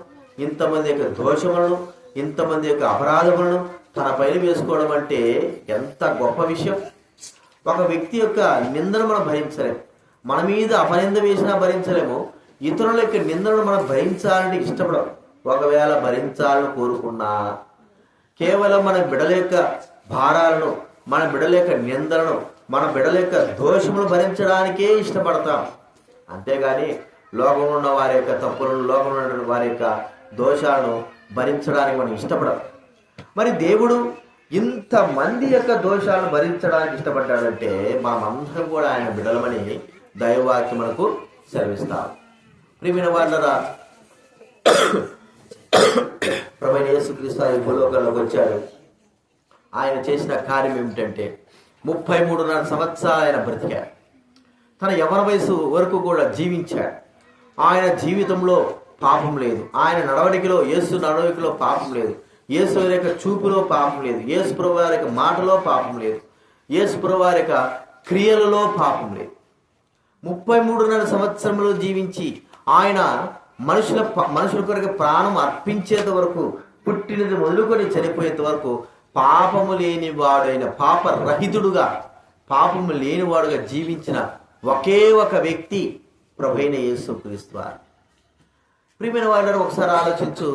ఇంతమంది యొక్క దోషములను, ఇంతమంది యొక్క అపరాధములను తన పైన వేసుకోవడం అంటే ఎంత గొప్ప విషయం. ఒక వ్యక్తి యొక్క నిందను మనం భరించలేము, మన మీద అపనింద వేసినా భరించలేము. ఇతరుల యొక్క నిందను మనం భరించాలని ఇష్టపడం. ఒకవేళ భరించాలని కోరుకున్నా కేవలం మన బిడ్డల యొక్క భారాలను, మన బిడ్డల యొక్క నిందలను, మన బిడ్డల యొక్క దోషములు భరించడానికే ఇష్టపడతాం. అంతేగాని లోకంలో ఉన్న వారి యొక్క తప్పులను, లోకంలో ఉన్న వారి యొక్క దోషాలను భరించడానికి మనం ఇష్టపడం. మరి దేవుడు ఇంతమంది యొక్క దోషాలను భరించడానికి ఇష్టపడ్డాడంటే మనమందరం కూడా ఆయన బిడ్డలమని దైవవాక్యం మనకు సెలవిస్తాం. ప్రియమైన వాళ్ళరా, ప్రభువైన యేసుక్రీస్తు ఈ భూలోకంలోకి వచ్చాడు. ఆయన చేసిన కార్యం ఏమిటంటే 33.5 సంవత్సరాలు ఆయన బ్రతికాడు. తన యవ్వన వయసు వరకు కూడా జీవించాడు. ఆయన జీవితంలో పాపం లేదు. ఆయన నడవడికలో, యేసు నడవడికలో పాపం లేదు. యేసు యొక్క చూపులో పాపం లేదు. యేసు ప్రభువారి యొక్క మాటలో పాపం లేదు. యేసు ప్రభువారి యొక్క క్రియలలో పాపం లేదు. 33.5 సంవత్సరంలో జీవించి ఆయన మనుషుల కొరకు ప్రాణం అర్పించేంత వరకు, పుట్టినది మొదలుకొని చనిపోయేంత వరకు పాపము లేనివాడైన, పాపరహితుడుగా, పాపము లేనివాడుగా జీవించిన ఒకే ఒక వ్యక్తి ప్రభువైన యేసుక్రీస్తు వారు. ప్రియమైన వాళ్ళని ఒకసారి ఆలోచించు.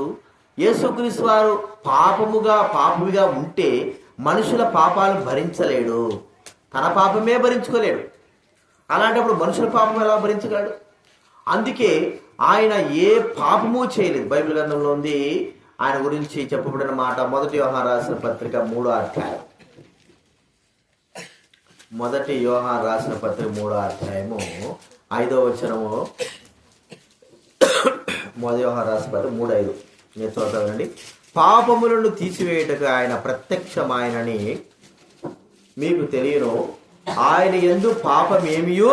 యేసుక్రీస్తు వారు పాపమిగా ఉంటే మనుషుల పాపాలను భరించలేడు, తన పాపమే భరించుకోలేడు. అలాంటప్పుడు మనుషుల పాపం ఎలా భరించగలడు? అందుకే ఆయన ఏ పాపము చేయలేదు. బైబిల్ గ్రంథంలో ఉంది ఆయన గురించి చెప్పబడిన మాట. 1 యోహాను రాసిన పత్రిక 3వ అధ్యాయం మొదటి యోహాను రాసిన పత్రిక 3వ అధ్యాయము 5వ వచనము. మొదటి యోహాను రాసిన పత్రిక 3:5 నేను చదువుతానండి. పాపములను తీసివేయుటకు ఆయన ప్రత్యక్షమాయనని మీకు తెలియను, ఆయన యందు పాపమేమియో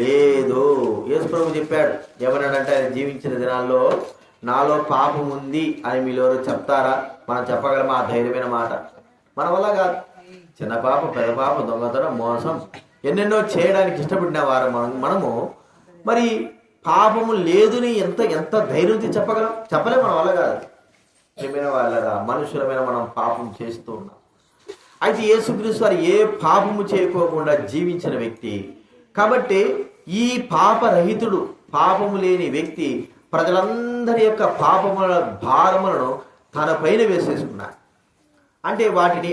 లేదు. యేసు ప్రభువు చెప్పాడు. ఏమన్నాడంటే ఆయన జీవించిన దినాల్లో నాలో పాపం ఉంది అని మీలో చెప్తారా? మనం చెప్పగలమా? ఆ ధైర్యమైన మాట మన వల్ల కాదు. చిన్న పాప, పెద్ద పాప, దొంగతనం, మోసం ఎన్నెన్నో చేయడానికి ఇష్టపడిన వారు మనము మరి పాపము లేదుని ఎంత ధైర్యంతో చెప్పగలం? చెప్పలేం, మన వల్ల కాదు. ఏమైనా వాళ్ళగా మనుషులమైన మనం పాపం చేస్తూ ఉన్నాం. అయితే యేసుక్రీస్తు వారు ఏ పాపము చేయకోకుండా జీవించిన వ్యక్తి కాబట్టి ఈ పాపరహితుడు, పాపము లేని వ్యక్తి ప్రజలందరి యొక్క పాపముల భారములను తన పైన వేసేసుకున్నాడు. అంటే వాటిని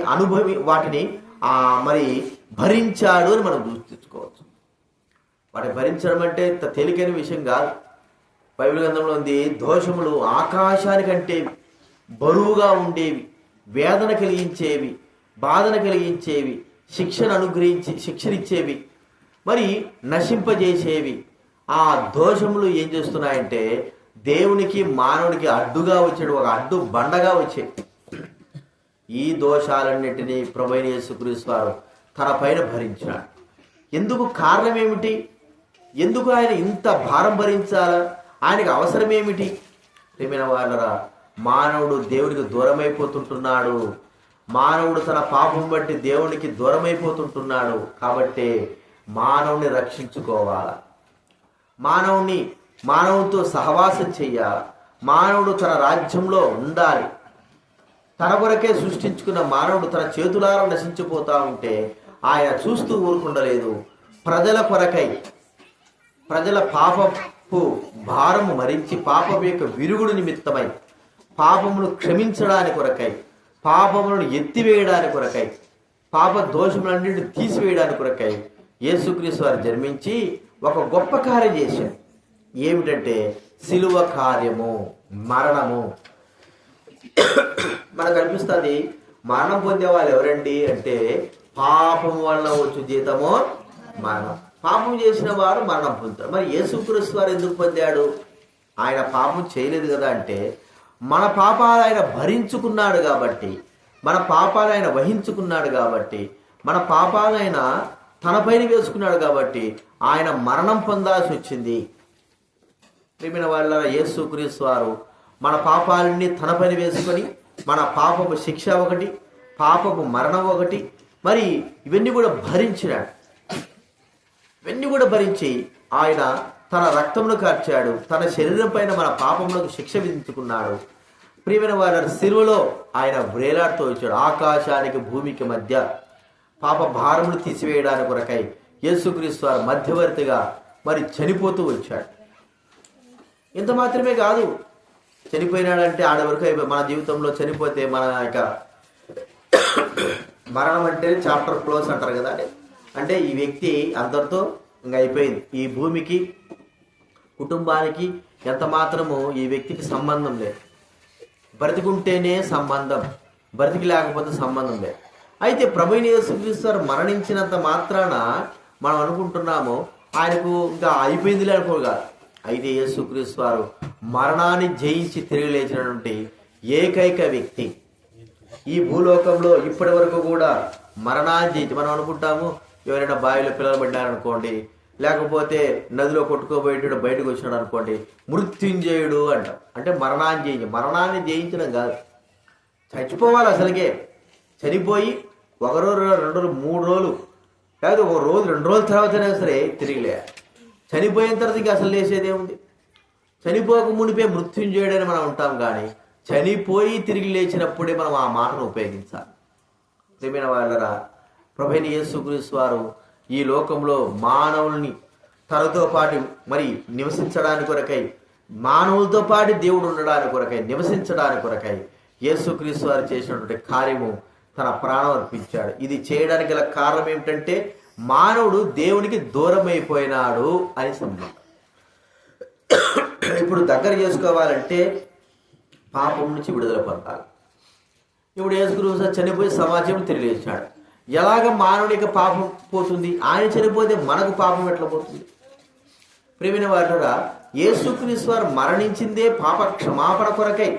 మరి భరించాడు అని మనం గుర్తించుకోవచ్చు. వాటిని భరించడం అంటే తేలికైన విషయం కాదు. బైబిల్ గ్రంథంలో ఉంది, దోషములు ఆకాశానికంటే బరువుగా ఉండేవి, వేదన కలిగించేవి, బాధన కలిగించేవి, శిక్షనిచ్చేవి, మరి నశింపజేసేవి. ఆ దోషములు ఏం చేస్తున్నాయంటే దేవునికి మానవుడికి అడ్డుగా వచ్చాడు, ఒక అడ్డు బండగా వచ్చాయి. ఈ దోషాలన్నింటినీ ప్రభువైన యేసుక్రీస్తు వారు తన పైన భరించాడు. ఎందుకు? కారణం ఏమిటి? ఎందుకు ఆయన ఇంత భారం భరించాలా? ఆయనకు అవసరం ఏమిటి? ప్రియమైన వాళ్ళరా, మానవుడు దేవుడికి దూరమైపోతుంటున్నాడు. మానవుడు తన పాపం బట్టి దేవునికి దూరమైపోతుంటున్నాడు. కాబట్టి మానవుని రక్షించుకోవాలి, మానవునితో సహవాసం చెయ్యాలి. మానవుడు తన రాజ్యంలో ఉండాలి. తన కొరకే సృష్టించుకున్న మానవుడు తన చేతులారా నశించిపోతా ఉంటే ఆయన చూస్తూ ఊరుకుండలేదు. ప్రజల కొరకై, ప్రజల పాపపు భారము మరించి పాపం యొక్క విరుగుడు నిమిత్తమై, పాపమును క్షమించడానికి కొరకై, పాపములను ఎత్తివేయడానికి కొరకై, పాప దోషములన్నింటినీ తీసివేయడానికి కొరకై యేసుక్రీస్తు వారు జన్మించి ఒక గొప్ప కార్యం చేశాడు. ఏమిటంటే సిలువ కార్యము, మరణము. మనకు అనిపిస్తుంది మరణం పొందే వాళ్ళు ఎవరండి అంటే పాపం వల్ల వచ్చు జీతము మరణం. పాపం చేసిన వారు మరణం పొందుతారు. మరి యేసుక్రీస్తు వారు ఎందుకు పొందాడు? ఆయన పాపం చేయలేదు కదా అంటే మన పాపాలు ఆయన భరించుకున్నాడు కాబట్టి, మన పాపాలు ఆయన వహించుకున్నాడు కాబట్టి, మన పాపాలు ఆయన తన పైన వేసుకున్నాడు కాబట్టి ఆయన మరణం పొందాల్సి వచ్చింది. ప్రియమైన వాళ్ళ యేసుక్రీస్తు వారు మన పాపాలన్నీ తన పైన వేసుకొని మన పాపపు శిక్ష ఒకటి, పాపపు మరణం ఒకటి, మరి ఇవన్నీ కూడా భరించినాడు. ఇవన్నీ కూడా భరించి ఆయన తన రక్తమును కార్చాడు. తన శరీరం పైన మన పాపములకు శిక్ష విధించుకున్నాడు. ప్రియమైన వాళ్ళ సిలువలో ఆయన వ్రేలాడుతూ వచ్చాడు. ఆకాశానికి భూమికి మధ్య పాప భారములు తీసివేయడానికి కొరకై యేసుక్రీస్తు వారు మధ్యవర్తిగా మరి చనిపోతూ వచ్చాడు. ఇంత మాత్రమే కాదు, చనిపోయినాడంటే ఆడవరకు మన జీవితంలో చనిపోతే మన యొక్క మరణం అంటే చాప్టర్ క్లోజ్ అంటారు కదా. అంటే ఈ వ్యక్తి అందరితో ఇంకా అయిపోయింది. ఈ భూమికి, కుటుంబానికి ఎంత మాత్రము ఈ వ్యక్తికి సంబంధం లేదు. బ్రతికుంటేనే సంబంధం, బ్రతికి లేకపోతే సంబంధం లేదు. అయితే ప్రభువైన యేసుక్రీస్తు వారు మరణించినంత మాత్రాన మనం అనుకుంటున్నాము ఆయనకు ఇంకా అయిపోయిందిలే అనుకోగా. అయితే యేసుక్రీస్తు వారు మరణాన్ని జయించి తిరిగి లేచినటువంటి ఏకైక వ్యక్తి. ఈ భూలోకంలో ఇప్పటి వరకు కూడా మరణాన్ని జయించి, మనం అనుకుంటాము ఎవరైనా బావిలో పిల్లలు పడ్డారనుకోండి, లేకపోతే నదిలో కొట్టుకోబోయేటప్పుడు బయటకు వచ్చినాడు అనుకోండి, మృత్యుంజయుడు అంటాం. అంటే మరణాన్ని జయించడం కాదు, చచ్చిపోవాలి. అసలుకే చనిపోయి 1 రోజు, 2 రోజులు, 3 రోజులు, కాదు 1 రోజు 2 రోజుల తర్వాతనే సరే తిరిగి లే. చనిపోయిన తర్వాత ఇంకా అసలు లేచేదేముంది? చనిపోక మునిపే మృత్యుంజయుడని మనం ఉంటాం, కానీ చనిపోయి తిరిగి లేచినప్పుడే మనం ఆ మాటను ఉపయోగించాలి. ప్రియమైన వాళ్ళరా, ప్రభువైన యేసుక్రీస్తు వారు ఈ లోకంలో మానవుల్ని తనతో పాటు మరి నివసించడానికి కొరకై, మానవులతో పాటు దేవుడు ఉండడానికి కొరకై, నివసించడానికి కొరకై యేసుక్రీస్తు వారు చేసినటువంటి కార్యము తన ప్రాణం అర్పించాడు. ఇది చేయడానికి గల కారణం ఏమిటంటే మానవుడు దేవునికి దూరం అయిపోయినాడు అని సంబంధం. ఇప్పుడు దగ్గర చేసుకోవాలంటే పాపం నుంచి విడుదల పొందాలి. ఇప్పుడు యేసుక్రీస్తు చనిపోయి సమాజం తిరిగి లేచాడు. ఎలాగ మానవుడికి పాపం పోతుంది? ఆయన చనిపోతే మనకు పాపం ఎట్లా పోతుంది? ప్రియమైన వారులారా, యేసుక్రీస్తు వారు మరణించిందే పాప క్షమాపణ కొరకై,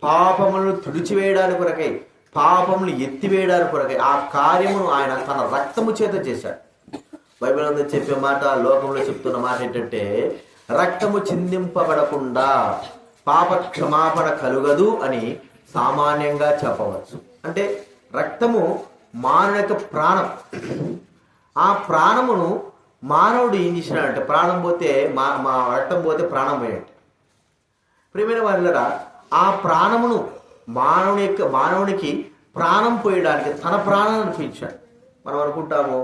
పాపములను తుడిచివేయడానికి కొరకై, పాపములు ఎత్తివేయడానికి కొరకై. ఆ కార్యమును ఆయన తన రక్తము చేత చేశాడు. బైబిల్ అంతా చెప్పే మాట, లోకంలో చెప్తున్న మాట ఏంటంటే, రక్తము చిందింపబడకుండా పాప క్షమాపణ కలుగదు అని సామాన్యంగా చెప్పవచ్చు. అంటే రక్తము మానవ యొక్క ప్రాణం. ఆ ప్రాణమును మానవుడు ఏం చేసినాడంటే, ప్రాణం పోతే మా రక్తం పోతే ప్రాణం పోయేట. ప్రియమైన వారులారా, ఆ ప్రాణమును మానవునికి ప్రాణం పోయడానికి తన ప్రాణాన్ని అనిపించాడు. మనం అనుకుంటాము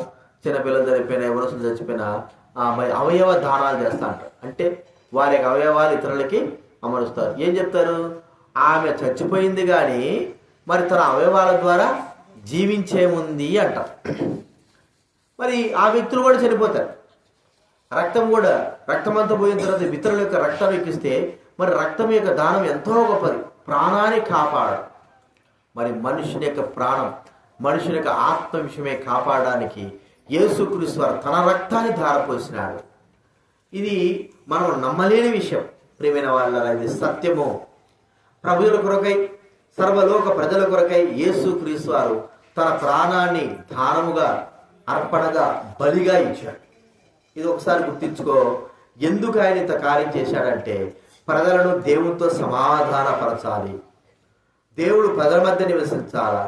చిన్నపిల్లలు చనిపోయినా, ఎవరొస్తులు చచ్చిపోయినా అవయవ దానాలు చేస్తా అంటారు. అంటే వారి యొక్క అవయవాలు ఇతరులకి అమరుస్తారు. ఏం చెప్తారు? ఆమె చచ్చిపోయింది కానీ మరి తన అవయవాల ద్వారా జీవించేముంది అంటారు. మరి ఆ వ్యక్తులు కూడా చనిపోతారు. రక్తం అంతా పోయిన తర్వాత ఇతరుల యొక్క రక్తం ఎక్కిస్తే మరి రక్తం యొక్క దానం ఎంతో గొప్పది, ప్రాణాన్ని కాపాడు. మరి మనుషుని యొక్క ప్రాణం, మనుషుని యొక్క ఆత్మ విషయమే కాపాడడానికి యేసుక్రీస్తు వారు తన రక్తాన్ని ధారపోసినాడు. ఇది మనం నమ్మలేని విషయం. ప్రియమైన వాళ్ళ ఇది సత్యము. ప్రభువుల కొరకై, సర్వలోక ప్రజల కొరకై యేసుక్రీస్తు వారు తన ప్రాణాన్ని దానముగా, అర్పణగా, బలిగా ఇచ్చాడు. ఇది ఒకసారి గుర్తించుకో. ఎందుకు ఆయన ఇంత కార్యం చేశాడంటే, ప్రజలను దేవునితో సమాధానపరచాలి, దేవుడు ప్రజల మధ్య నివసించాలా,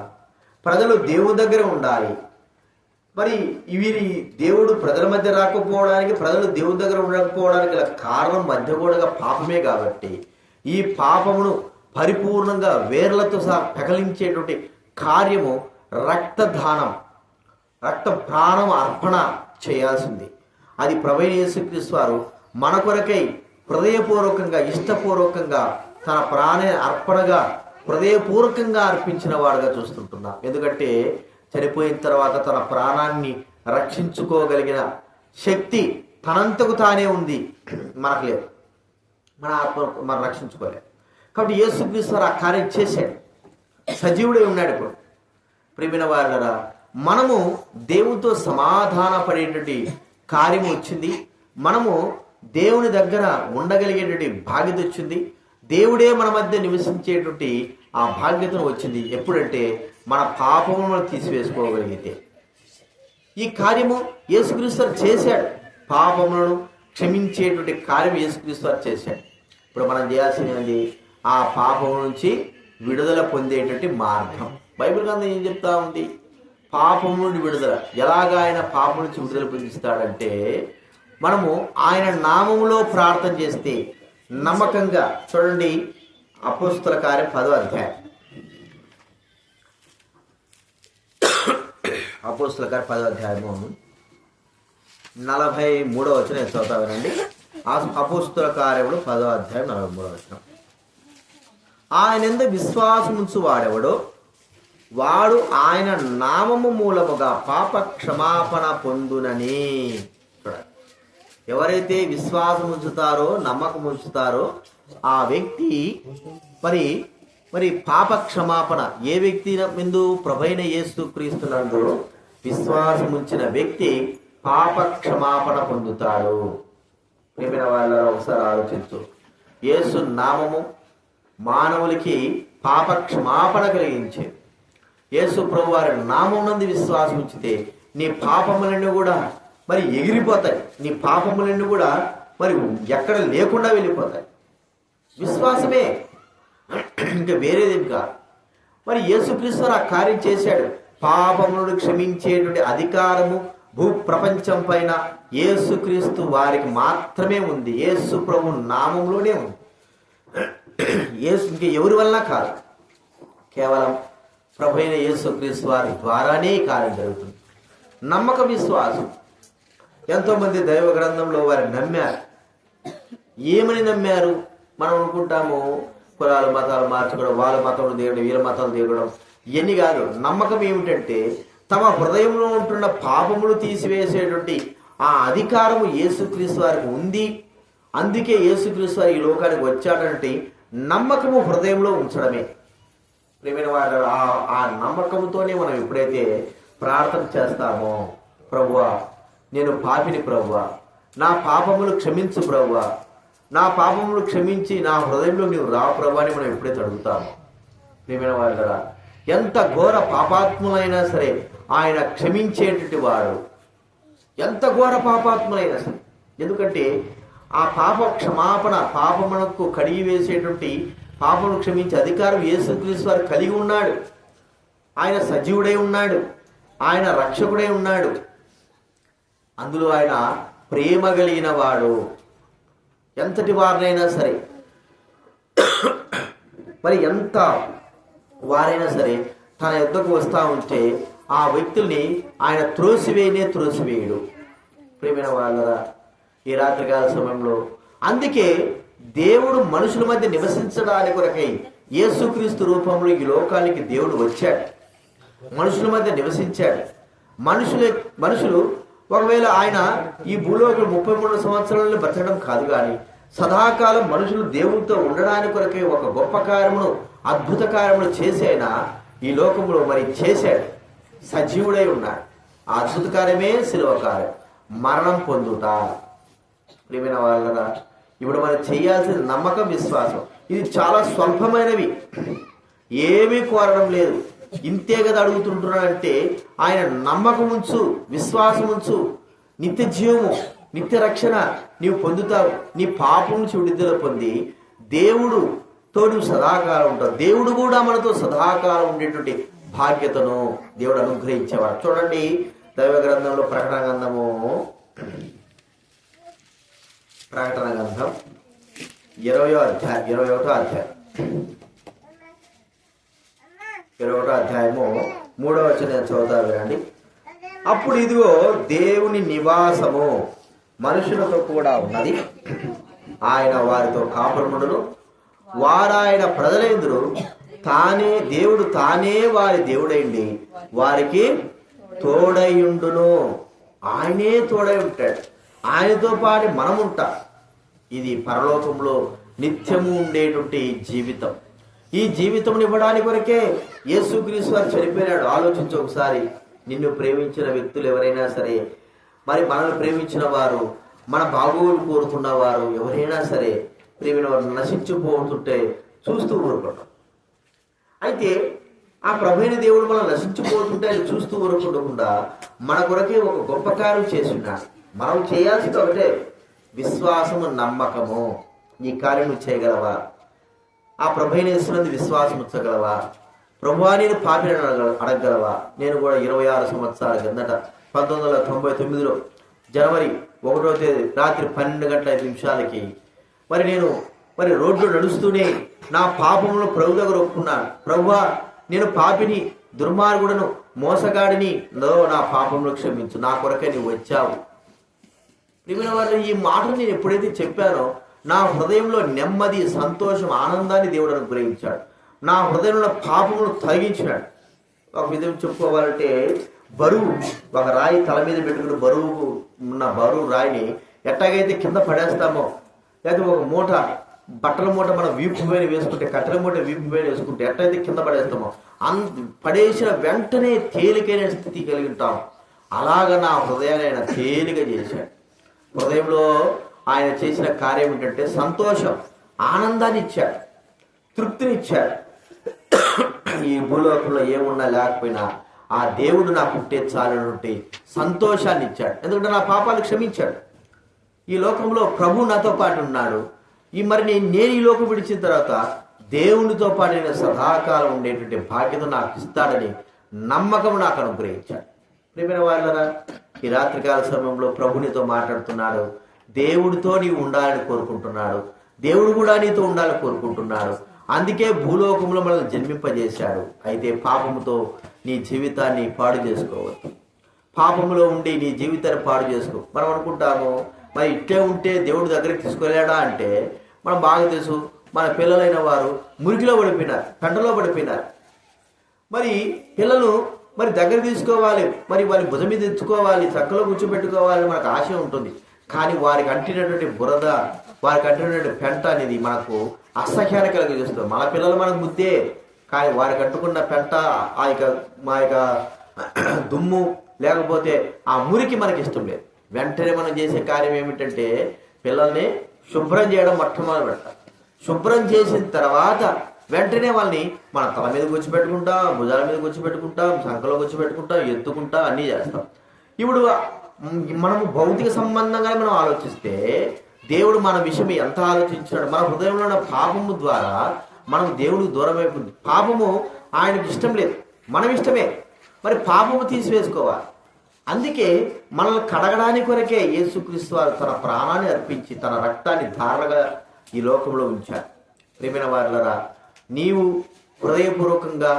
ప్రజలు దేవుని దగ్గర ఉండాలి. మరి వీరి దేవుడు ప్రజల మధ్య రాకపోవడానికి, ప్రజలు దేవుని దగ్గర ఉండకపోవడానికి గల కారణం మధ్య కూడా పాపమే. కాబట్టి ఈ పాపమును పరిపూర్ణంగా వేర్లతో సహా పెకలించేటువంటి కార్యము రక్తదానం, రక్త ప్రాణం అర్పణ చేయాల్సింది. అది ప్రభువైన యేసుక్రీస్తు వారు మన కొరకై హృదయపూర్వకంగా, ఇష్టపూర్వకంగా తన ప్రాణ అర్పణగా హృదయపూర్వకంగా అర్పించిన వాడుగా చూస్తుంటున్నాం. ఎందుకంటే చనిపోయిన తర్వాత తన ప్రాణాన్ని రక్షించుకోగలిగిన శక్తి తనంతకు తానే ఉంది, మనకు లేదు. మన ఆత్మ మనం రక్షించుకోలేదు. కాబట్టి యేసుక్రీస్తు వారు ఆ కార్యం చేశాడు, సజీవుడై ఉన్నాడు. ఇప్పుడు ప్రియమైన వారులారా, మనము దేవునితో సమాధాన పడేటువంటి కార్యము వచ్చింది. మనము దేవుని దగ్గర ఉండగలిగేటువంటి బాధ్యత వచ్చింది. దేవుడే మన మధ్య నివసించేటువంటి ఆ బాధ్యతను వచ్చింది. ఎప్పుడంటే మన పాపములను తీసివేసుకోగలిగితే. ఈ కార్యము యేసుక్రీస్తు చేశాడు. పాపములను క్షమించేటువంటి కార్యం యేసుక్రీస్తు చేశాడు. ఇప్పుడు మనం చేయాల్సింది ఆ పాపం నుంచి విడుదల పొందేటువంటి మార్గం. బైబిల్ గ్రంథం ఏం చెప్తా ఉంది? పాపం నుండి విడుదల. ఎలాగా ఆయన పాపం నుంచి విడుదల పొందిస్తాడంటే, మనము ఆయన నామములో ప్రార్థన చేస్తే నమ్మకంగా. చూడండి, అపోస్తల కార్యం 10వ అధ్యాయం. అపోస్తల కార్యం 10వ అధ్యాయము 43వ వచనం చదువుతా వినండి. అపోస్తల కార్యములు 10వ అధ్యాయం 43వ వచనం. ఆయన యందు విశ్వాసముంచు వాడెవడో వాడు ఆయన నామము మూలముగా పాప క్షమాపణ పొందునని. ఎవరైతే విశ్వాసం ఉంచుతారో, నమ్మకం ఉంచుతారో ఆ వ్యక్తి మరి పాప క్షమాపణ. ఏ వ్యక్తి ఎందు? ప్రభువైన యేసుక్రీస్తునందు విశ్వాసం ఉంచిన వ్యక్తి పాప క్షమాపణ పొందుతాడు. ప్రియమైన వాళ్ళ ఒకసారి ఆలోచించు. యేసు నామము మానవులకి పాప క్షమాపణ కలిగించే. యేసు ప్రభు వారి నామం నందు విశ్వాసం ఉంచితే నీ పాపములన్నీ కూడా మరి ఎగిరిపోతాయి. నీ పాపములన్నీ కూడా మరి ఎక్కడ లేకుండా వెళ్ళిపోతాయి. విశ్వాసమే, ఇంకా వేరేదేం కాదు. మరి యేసుక్రీస్తు ఆ కార్యం చేశాడు. పాపములను క్షమించేటువంటి అధికారము భూ ప్రపంచం పైన యేసుక్రీస్తు వారికి మాత్రమే ఉంది. యేసు ప్రభు నామంలోనే ఉంది. ఇంక ఎవరి వల్ల కాదు, కేవలం ప్రభువైన యేసుక్రీస్తు వారి ద్వారానే కార్యం జరుగుతుంది. నమ్మక విశ్వాసం. ఎంతోమంది దైవ గ్రంథంలో వారు నమ్మారు. ఏమని నమ్మారు? మనం అనుకుంటాము కులాలు మతాలు మార్చుకోవడం, వాళ్ళ మతంలో దిగడం, వీళ్ళ మతాలు దిగడం, ఇవన్నీ కాదు. నమ్మకం ఏమిటంటే తమ హృదయంలో ఉంటున్న పాపములు తీసివేసేటువంటి ఆ అధికారము యేసుక్రీస్తు వారికి ఉంది. అందుకే యేసుక్రీస్తు వారు ఈ లోకానికి వచ్చాడంటే నమ్మకము హృదయంలో ఉంచడమే. ప్రియమైన వారు, ఆ నమ్మకంతోనే మనం ఎప్పుడైతే ప్రార్థన చేస్తామో, ప్రభువా నేను పాపిని ప్రభువా, నా పాపములు క్షమించు ప్రభువా, నా పాపములు క్షమించి నా హృదయంలో నీవు రా ప్రభువా అని మనం ఎప్పుడైతే అడుగుతాము, ప్రియమైన వాళ్ళరా, ఎంత ఘోర పాపాత్ములైనా సరే ఆయన క్షమించేటువంటి వాడు. ఎంత ఘోర పాపాత్ములైనా సరే, ఎందుకంటే ఆ పాప క్షమాపణ, పాపమునకు కడిగి వేసేటువంటి, పాపమును క్షమించే అధికారం యేసుక్రీస్తు వారు కలిగి ఉన్నాడు. ఆయన సజీవుడై ఉన్నాడు, ఆయన రక్షకుడై ఉన్నాడు. అందులో ఆయన ప్రేమ కలిగిన వాడు. ఎంతటి వారినైనా సరే, మరి ఎంత వారైనా సరే తన యొద్దకు వస్తూ ఉంటే ఆ వ్యక్తుల్ని ఆయన త్రోసివేయడు. ప్రియమైన వాళ్ళరా, ఈ రాత్రికాల సమయంలో అందుకే దేవుడు మనుషుల మధ్య నివసించడానికి కొరకై యేసుక్రీస్తు రూపంలో ఈ లోకానికి దేవుడు వచ్చాడు, మనుషుల మధ్య నివసించాడు. మనుషులు ఒకవేళ ఆయన ఈ భూలోకంలో 33 సంవత్సరాలలో బతకడం కాదు, కానీ సదాకాలం మనుషులు దేవుడితో ఉండడానికి కొరకే ఒక గొప్ప కార్యమును, అద్భుత కార్యమును చేసైనా ఈ లోకంలో మరి చేశాడు. సజీవుడై ఉన్నాడు. ఆ అద్భుత కార్యమే శిలువ కార్యం, మరణం పొందుట. ప్రియమైన వాళ్ళరా, ఇప్పుడు మనం చేయాల్సిన నమ్మకం, విశ్వాసం, ఇది చాలా స్వల్పమైనవి. ఏమీ కోరడం లేదు. ఇంతే కదా అడుగుతుంటున్నాడంటే ఆయన నమ్మకం ఉంచు, విశ్వాసం ఉంచు, నిత్య జీవము, నిత్య రక్షణ నీవు పొందుతావు. నీ పాపం నుంచి విడుదల పొంది దేవుడుతో నువ్వు సదాకాలం ఉంటావు. దేవుడు కూడా మనతో సదాకాలం ఉండేటువంటి భాగ్యతను దేవుడు అనుగ్రహించేవాడు. చూడండి, దైవ గ్రంథంలో ప్రకటన గ్రంథం 21వ అధ్యాయము 3వ వచనం చదువుతా వినండి. అప్పుడు ఇదిగో దేవుని నివాసము మనుషులతో కూడా ఉన్నది, ఆయన వారితో కాపురముండును, వారాయన ప్రజలందరూ దేవుడు తానే వారి దేవుడైండి వారికి తోడయుండును. ఆయనే తోడై ఉంటాడు. ఆయనతో పాటు మనం ఉంటాం. ఇది పరలోకంలో నిత్యము ఉండేటువంటి జీవితం. ఈ జీవితం ఇవ్వడానికి కొరకే యేసుక్రీస్తు వారు చనిపోయినాడు. ఆలోచించు ఒకసారి. నిన్ను ప్రేమించిన వ్యక్తులు ఎవరైనా సరే, మరి మనల్ని ప్రేమించిన వారు, మన బాగోగులు కోరుకున్న వారు ఎవరైనా సరే, ప్రేమిన వారు నశించిపోతుంటే చూస్తూ ఊరుకుంటాం. అయితే ఆ ప్రభువైన దేవుడు మనం నశించిపోతుంటే ఆయన చూస్తూ ఊరుకుండకుండా మన కొరకే ఒక గొప్ప కార్యం చేసి ఉన్నాడు. మనం చేయాల్సింది ఒకటే, విశ్వాసము, నమ్మకము. ఈ కార్యం నువ్వు చేయగలవా? ఆ ప్రభువైన యేసునందు విశ్వాసం ఉంచగలవా? ప్రభువా నేను పాపిని అడగగలవా? నేను కూడా 26 సంవత్సరాల కిందట 1999 జనవరి 1వ తేదీ రాత్రి 12:05 నేను రోడ్లో నడుస్తూనే నా పాపములను ప్రభు దగ్గర ఒప్పుకున్నాను. ప్రభువా నేను పాపిని, దుర్మార్గుడను, మోసగాడిని, నా పాపములు క్షమించు, నా కొరకే నువ్వు వచ్చావు. ప్రియమైన వారు, ఈ మాటను నేను ఎప్పుడైతే చెప్పానో నా హృదయంలో నెమ్మది, సంతోషం, ఆనందాన్ని దేవుడు అనుగ్రహించాడు. నా హృదయంలో పాపమును తొలగించినాడు. ఒక విధం చెప్పుకోవాలంటే, బరువు, ఒక రాయి తల మీద పెట్టుకుని బరువు రాయిని ఎట్టాగైతే కింద పడేస్తామో, లేకపోతే ఒక మూట, బట్టల మూట మనం వీపు పైన వేసుకుంటే, కట్టెల మూట వీపు పైన వేసుకుంటే ఎట్లయితే కింద పడేస్తామో, పడేసిన వెంటనే తేలికైన స్థితి కలిగి ఉంటాం. అలాగా నా హృదయాన్ని ఆయన తేలిక చేశాడు. హృదయంలో ఆయన చేసిన కార్యం ఏంటంటే సంతోషం, ఆనందాన్ని ఇచ్చాడు, తృప్తినిచ్చాడు. ఈ భూలోకంలో ఏమున్నా లేకపోయినా ఆ దేవుడు నాకు ఉంటే చాలనుంటే సంతోషాన్ని ఇచ్చాడు. ఎందుకంటే నా పాపాలు క్షమించాడు. ఈ లోకంలో ప్రభు నాతో పాటు ఉన్నాడు. నేను ఈ లోకం విడిచిన తర్వాత దేవునితో పాటు నేను సదాకాలం ఉండేటువంటి బాధ్యత నాకు ఇస్తాడని నమ్మకం నాకు అనుగ్రహించాడు. ప్రియమైన వాళ్ళరా, ఈ రాత్రికాల సమయంలో ప్రభునితో మాట్లాడుతున్నాడు. దేవుడితో నీవు ఉండాలని కోరుకుంటున్నాడు. దేవుడు కూడా నీతో ఉండాలని కోరుకుంటున్నాడు. అందుకే భూలోకంలో మనల్ని జన్మింపజేశాడు. అయితే పాపముతో నీ జీవితాన్ని పాడు చేసుకోవద్దు. పాపములో ఉండి నీ జీవితాన్ని పాడు చేసుకో. మనం అనుకుంటాము, మరి ఇట్లే ఉంటే దేవుడి దగ్గరికి తీసుకెళ్ళాడా అంటే, మనం బాగా తెలుసు, మన పిల్లలైన వారు మురికిలో పడిపోయినారు, పెంటలో పడిపోయినారు. మరి పిల్లలు దగ్గర తీసుకోవాలి, మరి వారి భుజం మీద తెచ్చుకోవాలి, చక్కలో కూర్చోబెట్టుకోవాలని మనకు ఆశ ఉంటుంది. కానీ వారికి అంటినటువంటి బురద, వారికి అంటినటువంటి పెంట అనేది మనకు అసహ్యాన్ని కలిగజేస్తుంది. మన పిల్లలు మనకు ముద్దే, కానీ వారికి అంటుకున్న పెంట మా యొక్క దుమ్ము లేకపోతే ఆ మురికి మనకి ఇష్టం లేదు. వెంటనే మనం చేసే కార్యం ఏమిటంటే పిల్లల్ని శుభ్రం చేయడం మొట్టమొదటి పెడతాం. శుభ్రం చేసిన తర్వాత వెంటనే వాళ్ళని మన తల మీద కూర్చోబెట్టుకుంటాం, భుజాల మీద కూర్చోబెట్టుకుంటాం, సంఖలో కూర్చోబెట్టుకుంటాం, ఎత్తుకుంటాం, అన్నీ చేస్తాం. ఇప్పుడు మనము భౌతిక సంబంధంగా మనం ఆలోచిస్తే దేవుడు మన విషయం ఎంత ఆలోచించాడు. మన హృదయంలో ఉన్న పాపము ద్వారా మనం దేవుడికి దూరం అయిపోతుంది. పాపము ఆయనకి ఇష్టం లేదు, మనం ఇష్టమే. మరి పాపము తీసివేసుకోవాలి. అందుకే మనల్ని కడగడానికి కొరకే యేసుక్రీస్తు వారు తన ప్రాణాన్ని అర్పించి తన రక్తాన్ని ధారగా ఈ లోకంలో ఉంచారు. ప్రియమైన వారలారా, నీవు హృదయపూర్వకంగా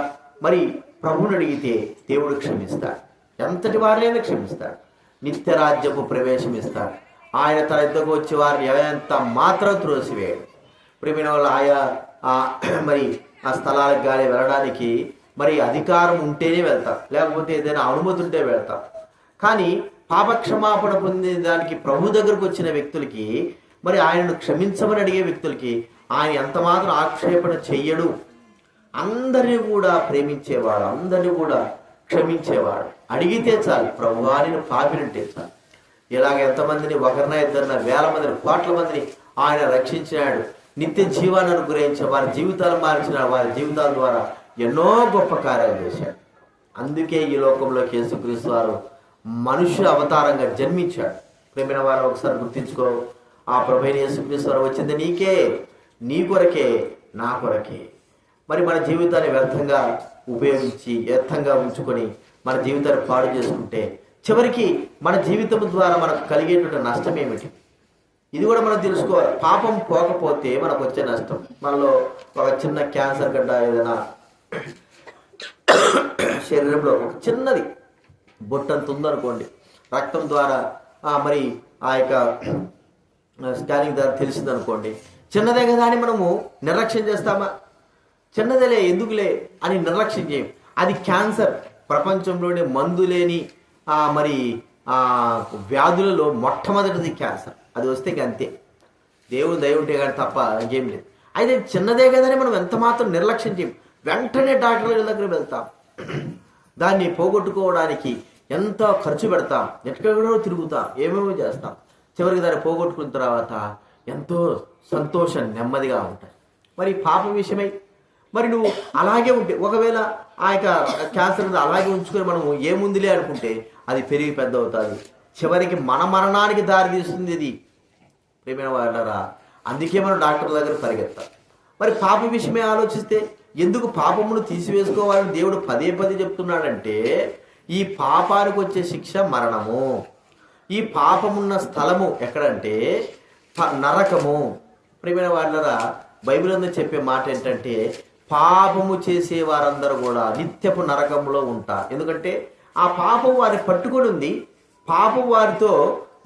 మరి ప్రభువుని అడిగితే దేవుడు క్షమిస్తాడు. ఎంతటి వారినైనా క్షమిస్తాడు. నిత్య రాజ్యపు ప్రవేశం ఇస్తాడు. ఆయన తన యుద్ధకు వచ్చే వారిని ఎంత మాత్రం త్రోసివేయడు. ప్రియమైన వాళ్ళు ఆయా మరి ఆ స్థలాలకు కానీ వెళ్ళడానికి మరి అధికారం ఉంటేనే వెళ్తాం, లేకపోతే ఏదైనా అనుమతి ఉంటే వెళ్తాం. కానీ పాపక్షమాపణ పొందే దానికి ప్రభు దగ్గరకు వచ్చిన వ్యక్తులకి, మరి ఆయనను క్షమించమని అడిగే వ్యక్తులకి ఆయన ఎంత మాత్రం ఆక్షేపణ చెయ్యడు. అందరినీ కూడా ప్రేమించేవాడు, అందరినీ కూడా క్షమించేవాడు. అడిగితే చాలు, ప్రభువా నేను పాపినంటే చాలు. ఇలాగ ఎంతమందిని, ఒకరిన ఇద్దరిన వేల మందిని, కోట్ల మందిని ఆయన రక్షించినాడు. నిత్య జీవాన్ని అనుగ్రహించిన వారి జీవితాలు మార్చిన వారి జీవితాల ద్వారా ఎన్నో గొప్ప కార్యాలు చేశాడు. అందుకే ఈ లోకంలోకి యేసుక్రీస్తు వారు మనుష్య అవతారంగా జన్మించాడు. ప్రేమైన వారు ఒకసారి గుర్తించుకో, ఆ ప్రభువైన యేసుక్రీస్తు వారు వచ్చింది నీకే, నీ కొరకే, నా కొరకే. మరి మన జీవితాన్ని వ్యర్థంగా ఉపయోగించి వ్యర్థంగా ఉంచుకొని మన జీవితాన్ని పాడు చేసుకుంటే చివరికి మన జీవితం ద్వారా మనకు కలిగేటువంటి నష్టం ఏమిటి? ఇది కూడా మనం తెలుసుకోవాలి. పాపం పోకపోతే మనకు వచ్చే నష్టం, మనలో ఒక చిన్న క్యాన్సర్ గడ్డ ఏదైనా శరీరంలో ఒక చిన్నది బొట్టంత ఉందనుకోండి, రక్తం ద్వారా మరి ఆ యొక్క స్కానింగ్ ద్వారా తెలిసిందనుకోండి, చిన్నదే కదా అని మనము నిర్లక్ష్యం చేస్తామా? చిన్నదేలే, ఎందుకులే అని నిర్లక్ష్యం చేయం. అది క్యాన్సర్. ప్రపంచంలోనే మందు లేని మరి వ్యాధులలో మొట్టమొదటిది క్యాన్సర్. అది వస్తే అంతే, దేవుడు దయ ఉంటే కానీ తప్ప ఇంకేం లేదు. అయితే చిన్నదే కదని మనం ఎంత మాత్రం నిర్లక్ష్యం చేయం. వెంటనే డాక్టర్ల దగ్గర వెళ్తాం, దాన్ని పోగొట్టుకోవడానికి ఎంతో ఖర్చు పెడతాం, ఎక్కడెక్కడో తిరుగుతాం, ఏమేమో చేస్తాం. చివరికి దాన్ని పోగొట్టుకున్న తర్వాత ఎంతో సంతోషం, నెమ్మదిగా ఉంటాయి. మరి పాపం విషయమై మరి నువ్వు అలాగే ఉంటే, ఒకవేళ ఆ యొక్క క్యాన్సర్ అలాగే ఉంచుకొని మనం ఏముందిలే అనుకుంటే అది పెరిగి పెద్ద అవుతుంది, చివరికి మన మరణానికి దారి తీస్తుంది ఇది. ప్రియమైన వాళ్ళరా, అందుకే మనం డాక్టర్ దగ్గర పరిగెత్తాం. మరి పాప విషయమే ఆలోచిస్తే ఎందుకు పాపమును తీసివేసుకోవాలని దేవుడు పదే పదే చెప్తున్నాడంటే, ఈ పాపానికి వచ్చే శిక్ష మరణము. ఈ పాపమున్న స్థలము ఎక్కడంటే నరకము. ప్రియమైన వాళ్ళరా, బైబిల్ అంతా చెప్పే మాట ఏంటంటే, పాపము చేసే వారందరూ కూడా నిత్యపు నరకంలో ఉంటారు. ఎందుకంటే ఆ పాపం వారిని పట్టుకొని ఉంది, పాపం వారితో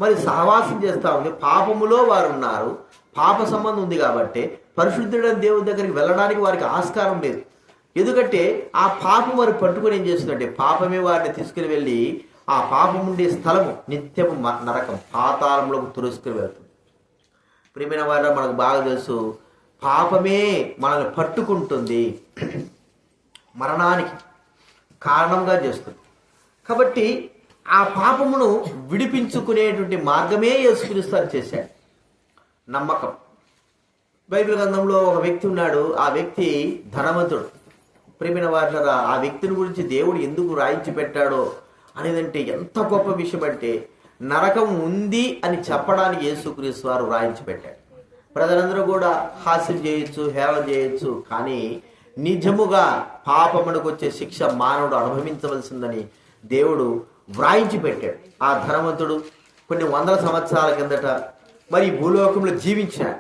మరి సహవాసం చేస్తూ ఉంది, పాపములో వారు ఉన్నారు, పాప సంబంధం ఉంది. కాబట్టి పరిశుద్ధుడైన దేవుడి దగ్గరికి వెళ్ళడానికి వారికి ఆస్కారం లేదు. ఎందుకంటే ఆ పాపం వారు పట్టుకొని ఏం చేస్తుందంటే, పాపమే వారిని తీసుకుని వెళ్ళి ఆ పాపం ఉండే స్థలము నిత్యపు నరకం, పాతాళంలోకి తురుసుకుని వెళ్తుంది. ప్రియమైన వారు, మనకు బాగా తెలుసు, పాపమే మనల్ని పట్టుకుంటుంది, మరణానికి కారణంగా చేస్తుంది. కాబట్టి ఆ పాపమును విడిపించుకునేటువంటి మార్గమే యేసుక్రీస్తు చేశాడు. నమ్మకం. బైబిల్ గ్రంథంలో ఒక వ్యక్తి ఉన్నాడు, ఆ వ్యక్తి ధనవంతుడు. ప్రియమైన వారలారా, ఆ వ్యక్తిని గురించి దేవుడు ఎందుకు రాయించి పెట్టాడో అనేదంటే ఎంత గొప్ప విషయం అంటే, నరకం ఉంది అని చెప్పడానికి యేసుక్రీస్తు వారు రాయించి పెట్టాడు. ప్రజలందరూ కూడా హాస్యం చేయొచ్చు, హేళన చేయొచ్చు, కానీ నిజముగా పాపమునకు వచ్చే శిక్ష మానవుడు అనుభవించవలసిందని దేవుడు వ్రాయించి పెట్టాడు. ఆ ధనవంతుడు కొన్ని వందల సంవత్సరాల కిందట మరి భూలోకంలో జీవించాడు.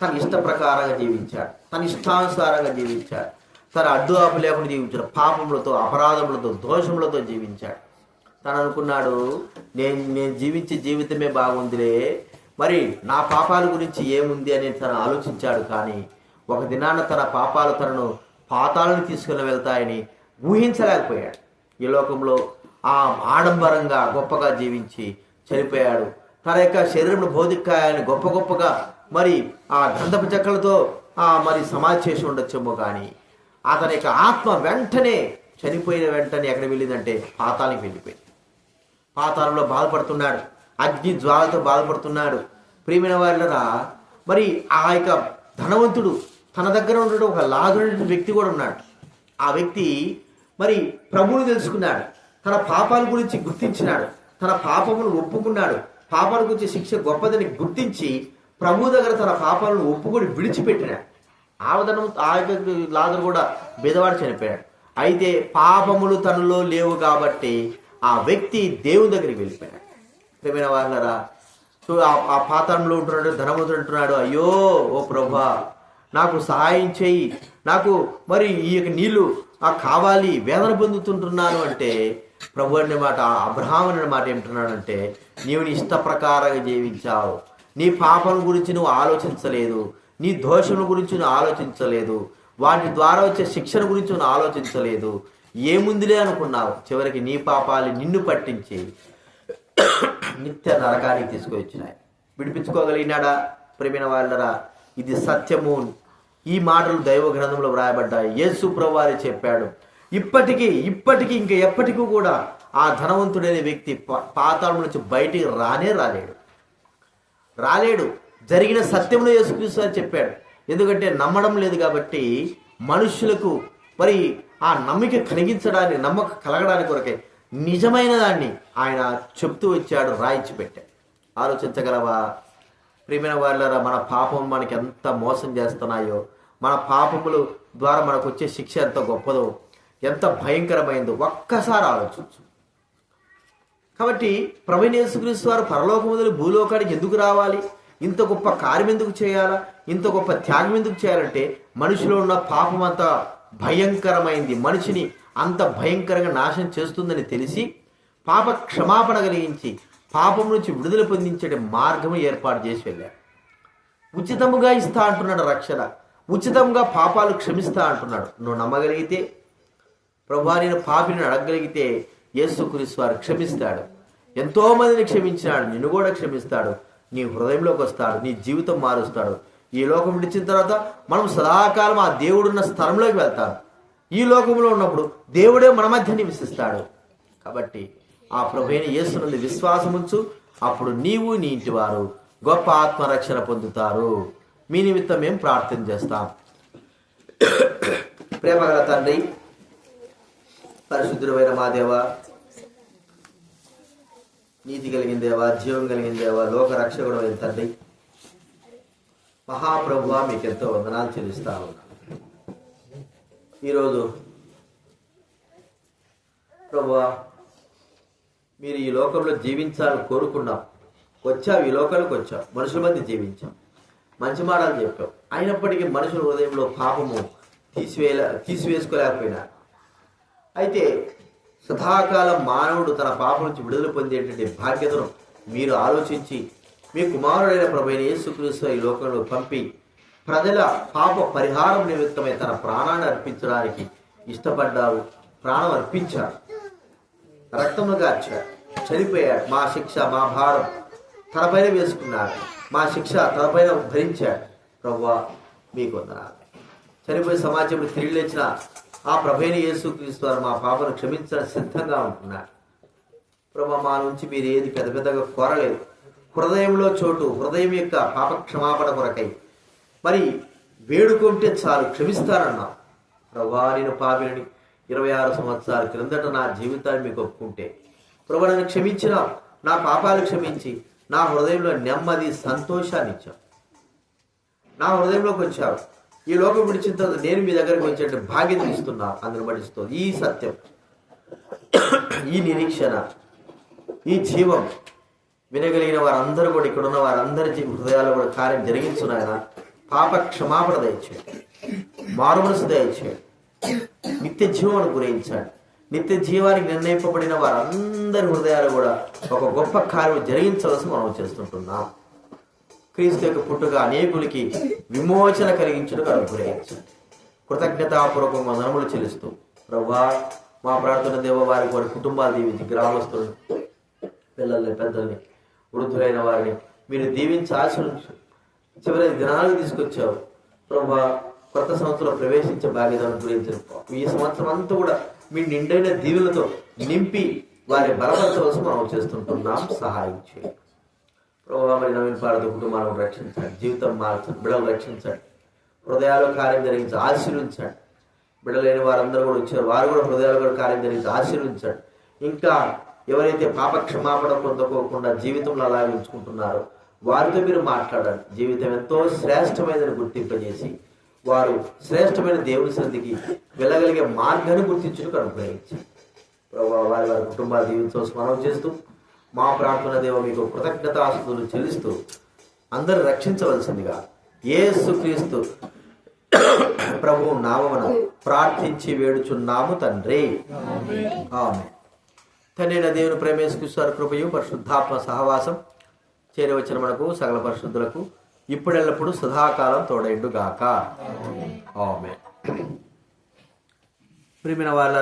తన ఇష్ట ప్రకారంగా జీవించాడు, తన ఇష్టానుసారంగా జీవించాడు, తన అడ్డు ఆపు లేకుండా జీవించాడు, పాపములతో, అపరాధములతో, దోషములతో జీవించాడు. తను అనుకున్నాడు, నేను జీవించే జీవితమే బాగుందిలే, మరి నా పాపాల గురించి ఏముంది అని తను ఆలోచించాడు. కానీ ఒక దినాన తన పాపాలు తనను పాతాలను తీసుకుని వెళ్తాయని ఊహించలేకపోయాడు. ఈ లోకంలో ఆ ఆడంబరంగా గొప్పగా జీవించి చనిపోయాడు. తన యొక్క శరీరంలో భౌతికాయాన్ని గొప్ప గొప్పగా మరి ఆ గంధపు చెక్కలతో మరి సమాధి చేసి ఉండొచ్చేమో, కానీ అతని యొక్క ఆత్మ వెంటనే చనిపోయిన వెంటనే ఎక్కడ వెళ్ళిందంటే పాతాళానికి వెళ్ళిపోయింది. పాతాళంలో బాధపడుతున్నాడు, అగ్ని జ్వాలతో బాధపడుతున్నాడు. ప్రియమైన వాళ్ళరా, మరి ఆ యొక్క ధనవంతుడు తన దగ్గర ఉన్న ఒక లాజరు వ్యక్తి కూడా ఉన్నాడు. ఆ వ్యక్తి మరి ప్రభువుని తెలుసుకున్నాడు, తన పాపాల గురించి గుర్తించినాడు, తన పాపమును ఒప్పుకున్నాడు. పాపాల గురించి శిక్ష గొప్పదని గుర్తించి ప్రభు దగ్గర తన పాపాలను ఒప్పుకొని విడిచిపెట్టినాడు. ఆ లాజరు కూడా బెదవాడు చనిపోయాడు. అయితే పాపములు తనలో లేవు కాబట్టి ఆ వ్యక్తి దేవుని దగ్గరికి వెళ్ళిపోయాడు. ప్రియమైన వాళ్ళరా, సో ఆ పాతాళంలో ఉంటున్నాడు ధనవంతుడు అంటున్నాడు, అయ్యో ఓ ప్రభా నాకు సహాయం చేయి, నాకు మరి ఈ యొక్క నీళ్లు కావాలి, వేదన పొందుతుంటున్నాను అంటే ప్రభు అనే మాట, అబ్రహాం అనే మాట ఏమంటున్నాడంటే, నీవు నీ ఇష్ట ప్రకారంగా జీవించావు, నీ పాపం గురించి నువ్వు ఆలోచించలేదు, నీ దోషం గురించి నువ్వు ఆలోచించలేదు, వాటి ద్వారా వచ్చే శిక్షణ గురించి నువ్వు ఆలోచించలేదు, ఏముందిలే అనుకున్నావు. చివరికి నీ పాపాలు నిన్ను పట్టించి నిత్య నరకానికి తీసుకొచ్చినాయి. విడిపించుకోగలిగినాడా? ప్రియమైన వాళ్ళరా, ఇది సత్యము. ఈ మాటలు దైవ గ్రంథంలో వ్రాయబడ్డాయి. యేసు ప్రభువారే చెప్పాడు. ఇప్పటికీ ఇంకా ఎప్పటికీ కూడా ఆ ధనవంతుడైన వ్యక్తి పాతాళం నుంచి బయటికి రాలేడు. జరిగిన సత్యమును యేసుక్రీస్తు అని చెప్పాడు. ఎందుకంటే నమ్మడం లేదు కాబట్టి మనుషులకు మరి ఆ నమ్మకం కలగడానికి కొరకే నిజమైన దాన్ని ఆయన చెప్తూ వచ్చాడు, రాయించి పెట్టాడు. ఆలోచించగలవా? ప్రియమైన వాళ్ళరా, మన పాపం మనకి ఎంత మోసం చేస్తున్నాయో, మన పాపముల ద్వారా మనకు వచ్చే శిక్ష ఎంత గొప్పదో, ఎంత భయంకరమైందో ఒక్కసారి ఆలోచించు. కాబట్టి ప్రభువైన యేసుక్రీస్తు వారు పరలోకం మొదలు భూలోకానికి ఎందుకు రావాలి? ఇంత గొప్ప కార్యం ఎందుకు చేయాలా? ఇంత గొప్ప త్యాగం ఎందుకు చేయాలంటే మనిషిలో ఉన్న పాపం అంత భయంకరమైంది, మనిషిని అంత భయంకరంగా నాశనం చేస్తుందని తెలిసి పాప క్షమాపణ కలిగించి పాపం నుంచి విడుదల పొందించే మార్గం ఏర్పాటు చేసి వెళ్ళాడు. ఉచితముగా ఇస్తా అంటున్నాడు రక్షణ, ఉచితంగా పాపాలు క్షమిస్తా అంటున్నాడు. నువ్వు నమ్మగలిగితే, ప్రభువా నేను పాపిని అడగగలిగితే యేసుక్రీస్తు వారు క్షమిస్తాడు. ఎంతో మందిని క్షమించినాడు, నిన్ను కూడా క్షమిస్తాడు. నీ హృదయంలోకి వస్తాడు, నీ జీవితం మారుస్తాడు. ఈ లోకం విడిచిన తర్వాత మనం సదాకాలం ఆ దేవుడున్న స్థలంలోకి వెళ్తాం. ఈ లోకంలో ఉన్నప్పుడు దేవుడే మన మధ్య నివసిస్తాడు. కాబట్టి ఆ ప్రభువైన యేసునందు విశ్వాసం ఉంచు, అప్పుడు నీవు నీ ఇంటి వారు గొప్ప ఆత్మరక్షణ పొందుతారు. మీ నిమిత్తం మేము ప్రార్థన చేస్తాం. ప్రేమగల తండ్రి, పరిశుద్ధుడైన మా దేవ, నీతి కలిగిన దేవా, జీవం కలిగిన దేవా, లోక రక్షకుడు అయిన తండ్రి, మహాప్రభువా మీకు ఎంతో వందనాలు చెల్లిస్తా ఉన్నాను. ఈరోజు ప్రభువా మీరు ఈ లోకంలో జీవించాలని కోరుకున్నాం, వచ్చావు, ఈ లోకానికి వచ్చావు, మనుషుల మధ్య జీవించాం, మంచి మాటలు చెప్పావు. అయినప్పటికీ మనుషుల హృదయంలో పాపము తీసివేసుకోలేకపోయినా. అయితే సదాకాలం మానవుడు తన పాపం నుంచి విడుదల పొందేటువంటి బాధ్యతను మీరు ఆలోచించి మీ కుమారుడైన ప్రభువైన యేసుక్రీస్తు ఈ లోకంలో పంపి ప్రజల పాప పరిహారం నిమిత్తమై తన ప్రాణాన్ని అర్పించడానికి ఇష్టపడ్డావు. ప్రాణం అర్పించాడు, రక్తమును గార్చాడు, చనిపోయాడు. మా శిక్ష, మా భారం తనపైన వేసుకున్నాడు, మా శిక్ష తనపైన భరించాడు. ప్రభువా మీకు వందనాలు. చనిపోయే సమాజంలో తిరిగి లేచిన ఆ ప్రభువైన యేసుక్రీస్తు వారు మా పాపను క్షమించడానికి సిద్ధంగా ఉంటున్నాడు. ప్రభు, మా నుంచి మీరు ఏది పెద్దగా కోరలేదు. హృదయంలో చోటు, హృదయం యొక్క పాప క్షమాపణ కొరకై మరి వేడుకుంటే చాలు, క్షమిస్తానన్నా. ప్రభా నేను పాపిని 26 సంవత్సరాల క్రిందట నా జీవితాన్ని మీకు ఒప్పుకుంటే ప్రభు నన్ను క్షమించిన, నా పాపాలు క్షమించి నా హృదయంలో నెమ్మది సంతోషాన్ని ఇచ్చావు. నా హృదయంలోకి వచ్చావు. ఈ లోకం విడిచిన తర్వాత నేను మీ దగ్గరికి వచ్చే భాగ్యత ఇస్తున్నా. అందును పఠిస్తూ ఈ సత్యం, ఈ నిరీక్షణ, ఈ జీవం వినగలిగిన వారందరూ కూడా, ఇక్కడ ఉన్న వారందరి హృదయాల్లో కూడా కార్యం జరిగించున్నాయన. పాప క్షమాపణ దయచేయండి, మారుమనసు దయచేయండి, నిత్య జీవాన్ని గురించాడు. నిత్య జీవానికి నిర్ణయింపబడిన వారందరి హృదయాలు కూడా ఒక గొప్ప కార్యం జరిగించవలసి మనం చేస్తుంటున్నాం. క్రీస్తు యొక్క పుట్టుక అనేకులకి విమోచన కలిగించడం అనుగ్రహించండి. కృతజ్ఞతాపూర్వక వందనములు చెల్లిస్తూ ప్రభువా మా ప్రార్థన దేవ, వారికి వారి కుటుంబాలు దీవించి, గ్రామస్తులను, పిల్లల్ని, పెద్దల్ని, వృద్ధులైన వారిని మీరు దీవించి ఆశీర్వదించు. చివరి దినాలకు తీసుకొచ్చావు ప్రభువా. కొత్త సంవత్సరంలో ప్రవేశించే బాధ్యతను గురించి ఈ సంవత్సరం అంతా కూడా మీ నిండైన దీవులతో నింపి వారి బలపరచవలసి మనం చేస్తుంటున్నాం. సహాయం చేయండి ప్రభువా. మరి నవీన్ భారత కుటుంబాలను రక్షించండి, జీవితం మార్చండి, బిడ్డలు రక్షించండి, హృదయాల్లో కార్యం జరిగించి ఆశీర్వించండి. బిడ్డలేని వారందరూ కూడా వచ్చారు, వారు కూడా హృదయాలు కూడా కార్యం జరిగించి ఆశీర్వించండి. ఇంకా ఎవరైతే పాప క్షమాపణ పొందుకోకుండా జీవితంలో అలా ఉంచుకుంటున్నారో వారితో మీరు మాట్లాడండి. జీవితం ఎంతో శ్రేష్టమైనదని గుర్తింపజేసి వారు శ్రేష్టమైన దేవుని సన్నిధికి వెళ్ళగలిగే మార్గాన్ని గుర్తించుటకు అనుగ్రహించండి ప్రభువా. వారి వారి కుటుంబాలు జీవించవలసి మనం చేస్తూ మా ప్రార్థన దేవ మీకు కృతజ్ఞతాస్తుతులు చెల్లిస్తూ అందరూ రక్షించవలసిందిగా యేసుక్రీస్తు ప్రభువు నామమున ప్రార్థించి వేడుచున్నాము తండ్రి, ఆమేన్. తండ్రైన దేవుని ప్రేమేశ్వర కృపయు పరిశుద్ధాత్మ సహవాసం చేరవచ్చిన మనకు సకల పరిశుద్ధులకు ఇప్పుడెల్లప్పుడు సదాకాలం తోడైండు గాక, ఆమేన్. ప్రియమైన వాళ్ళ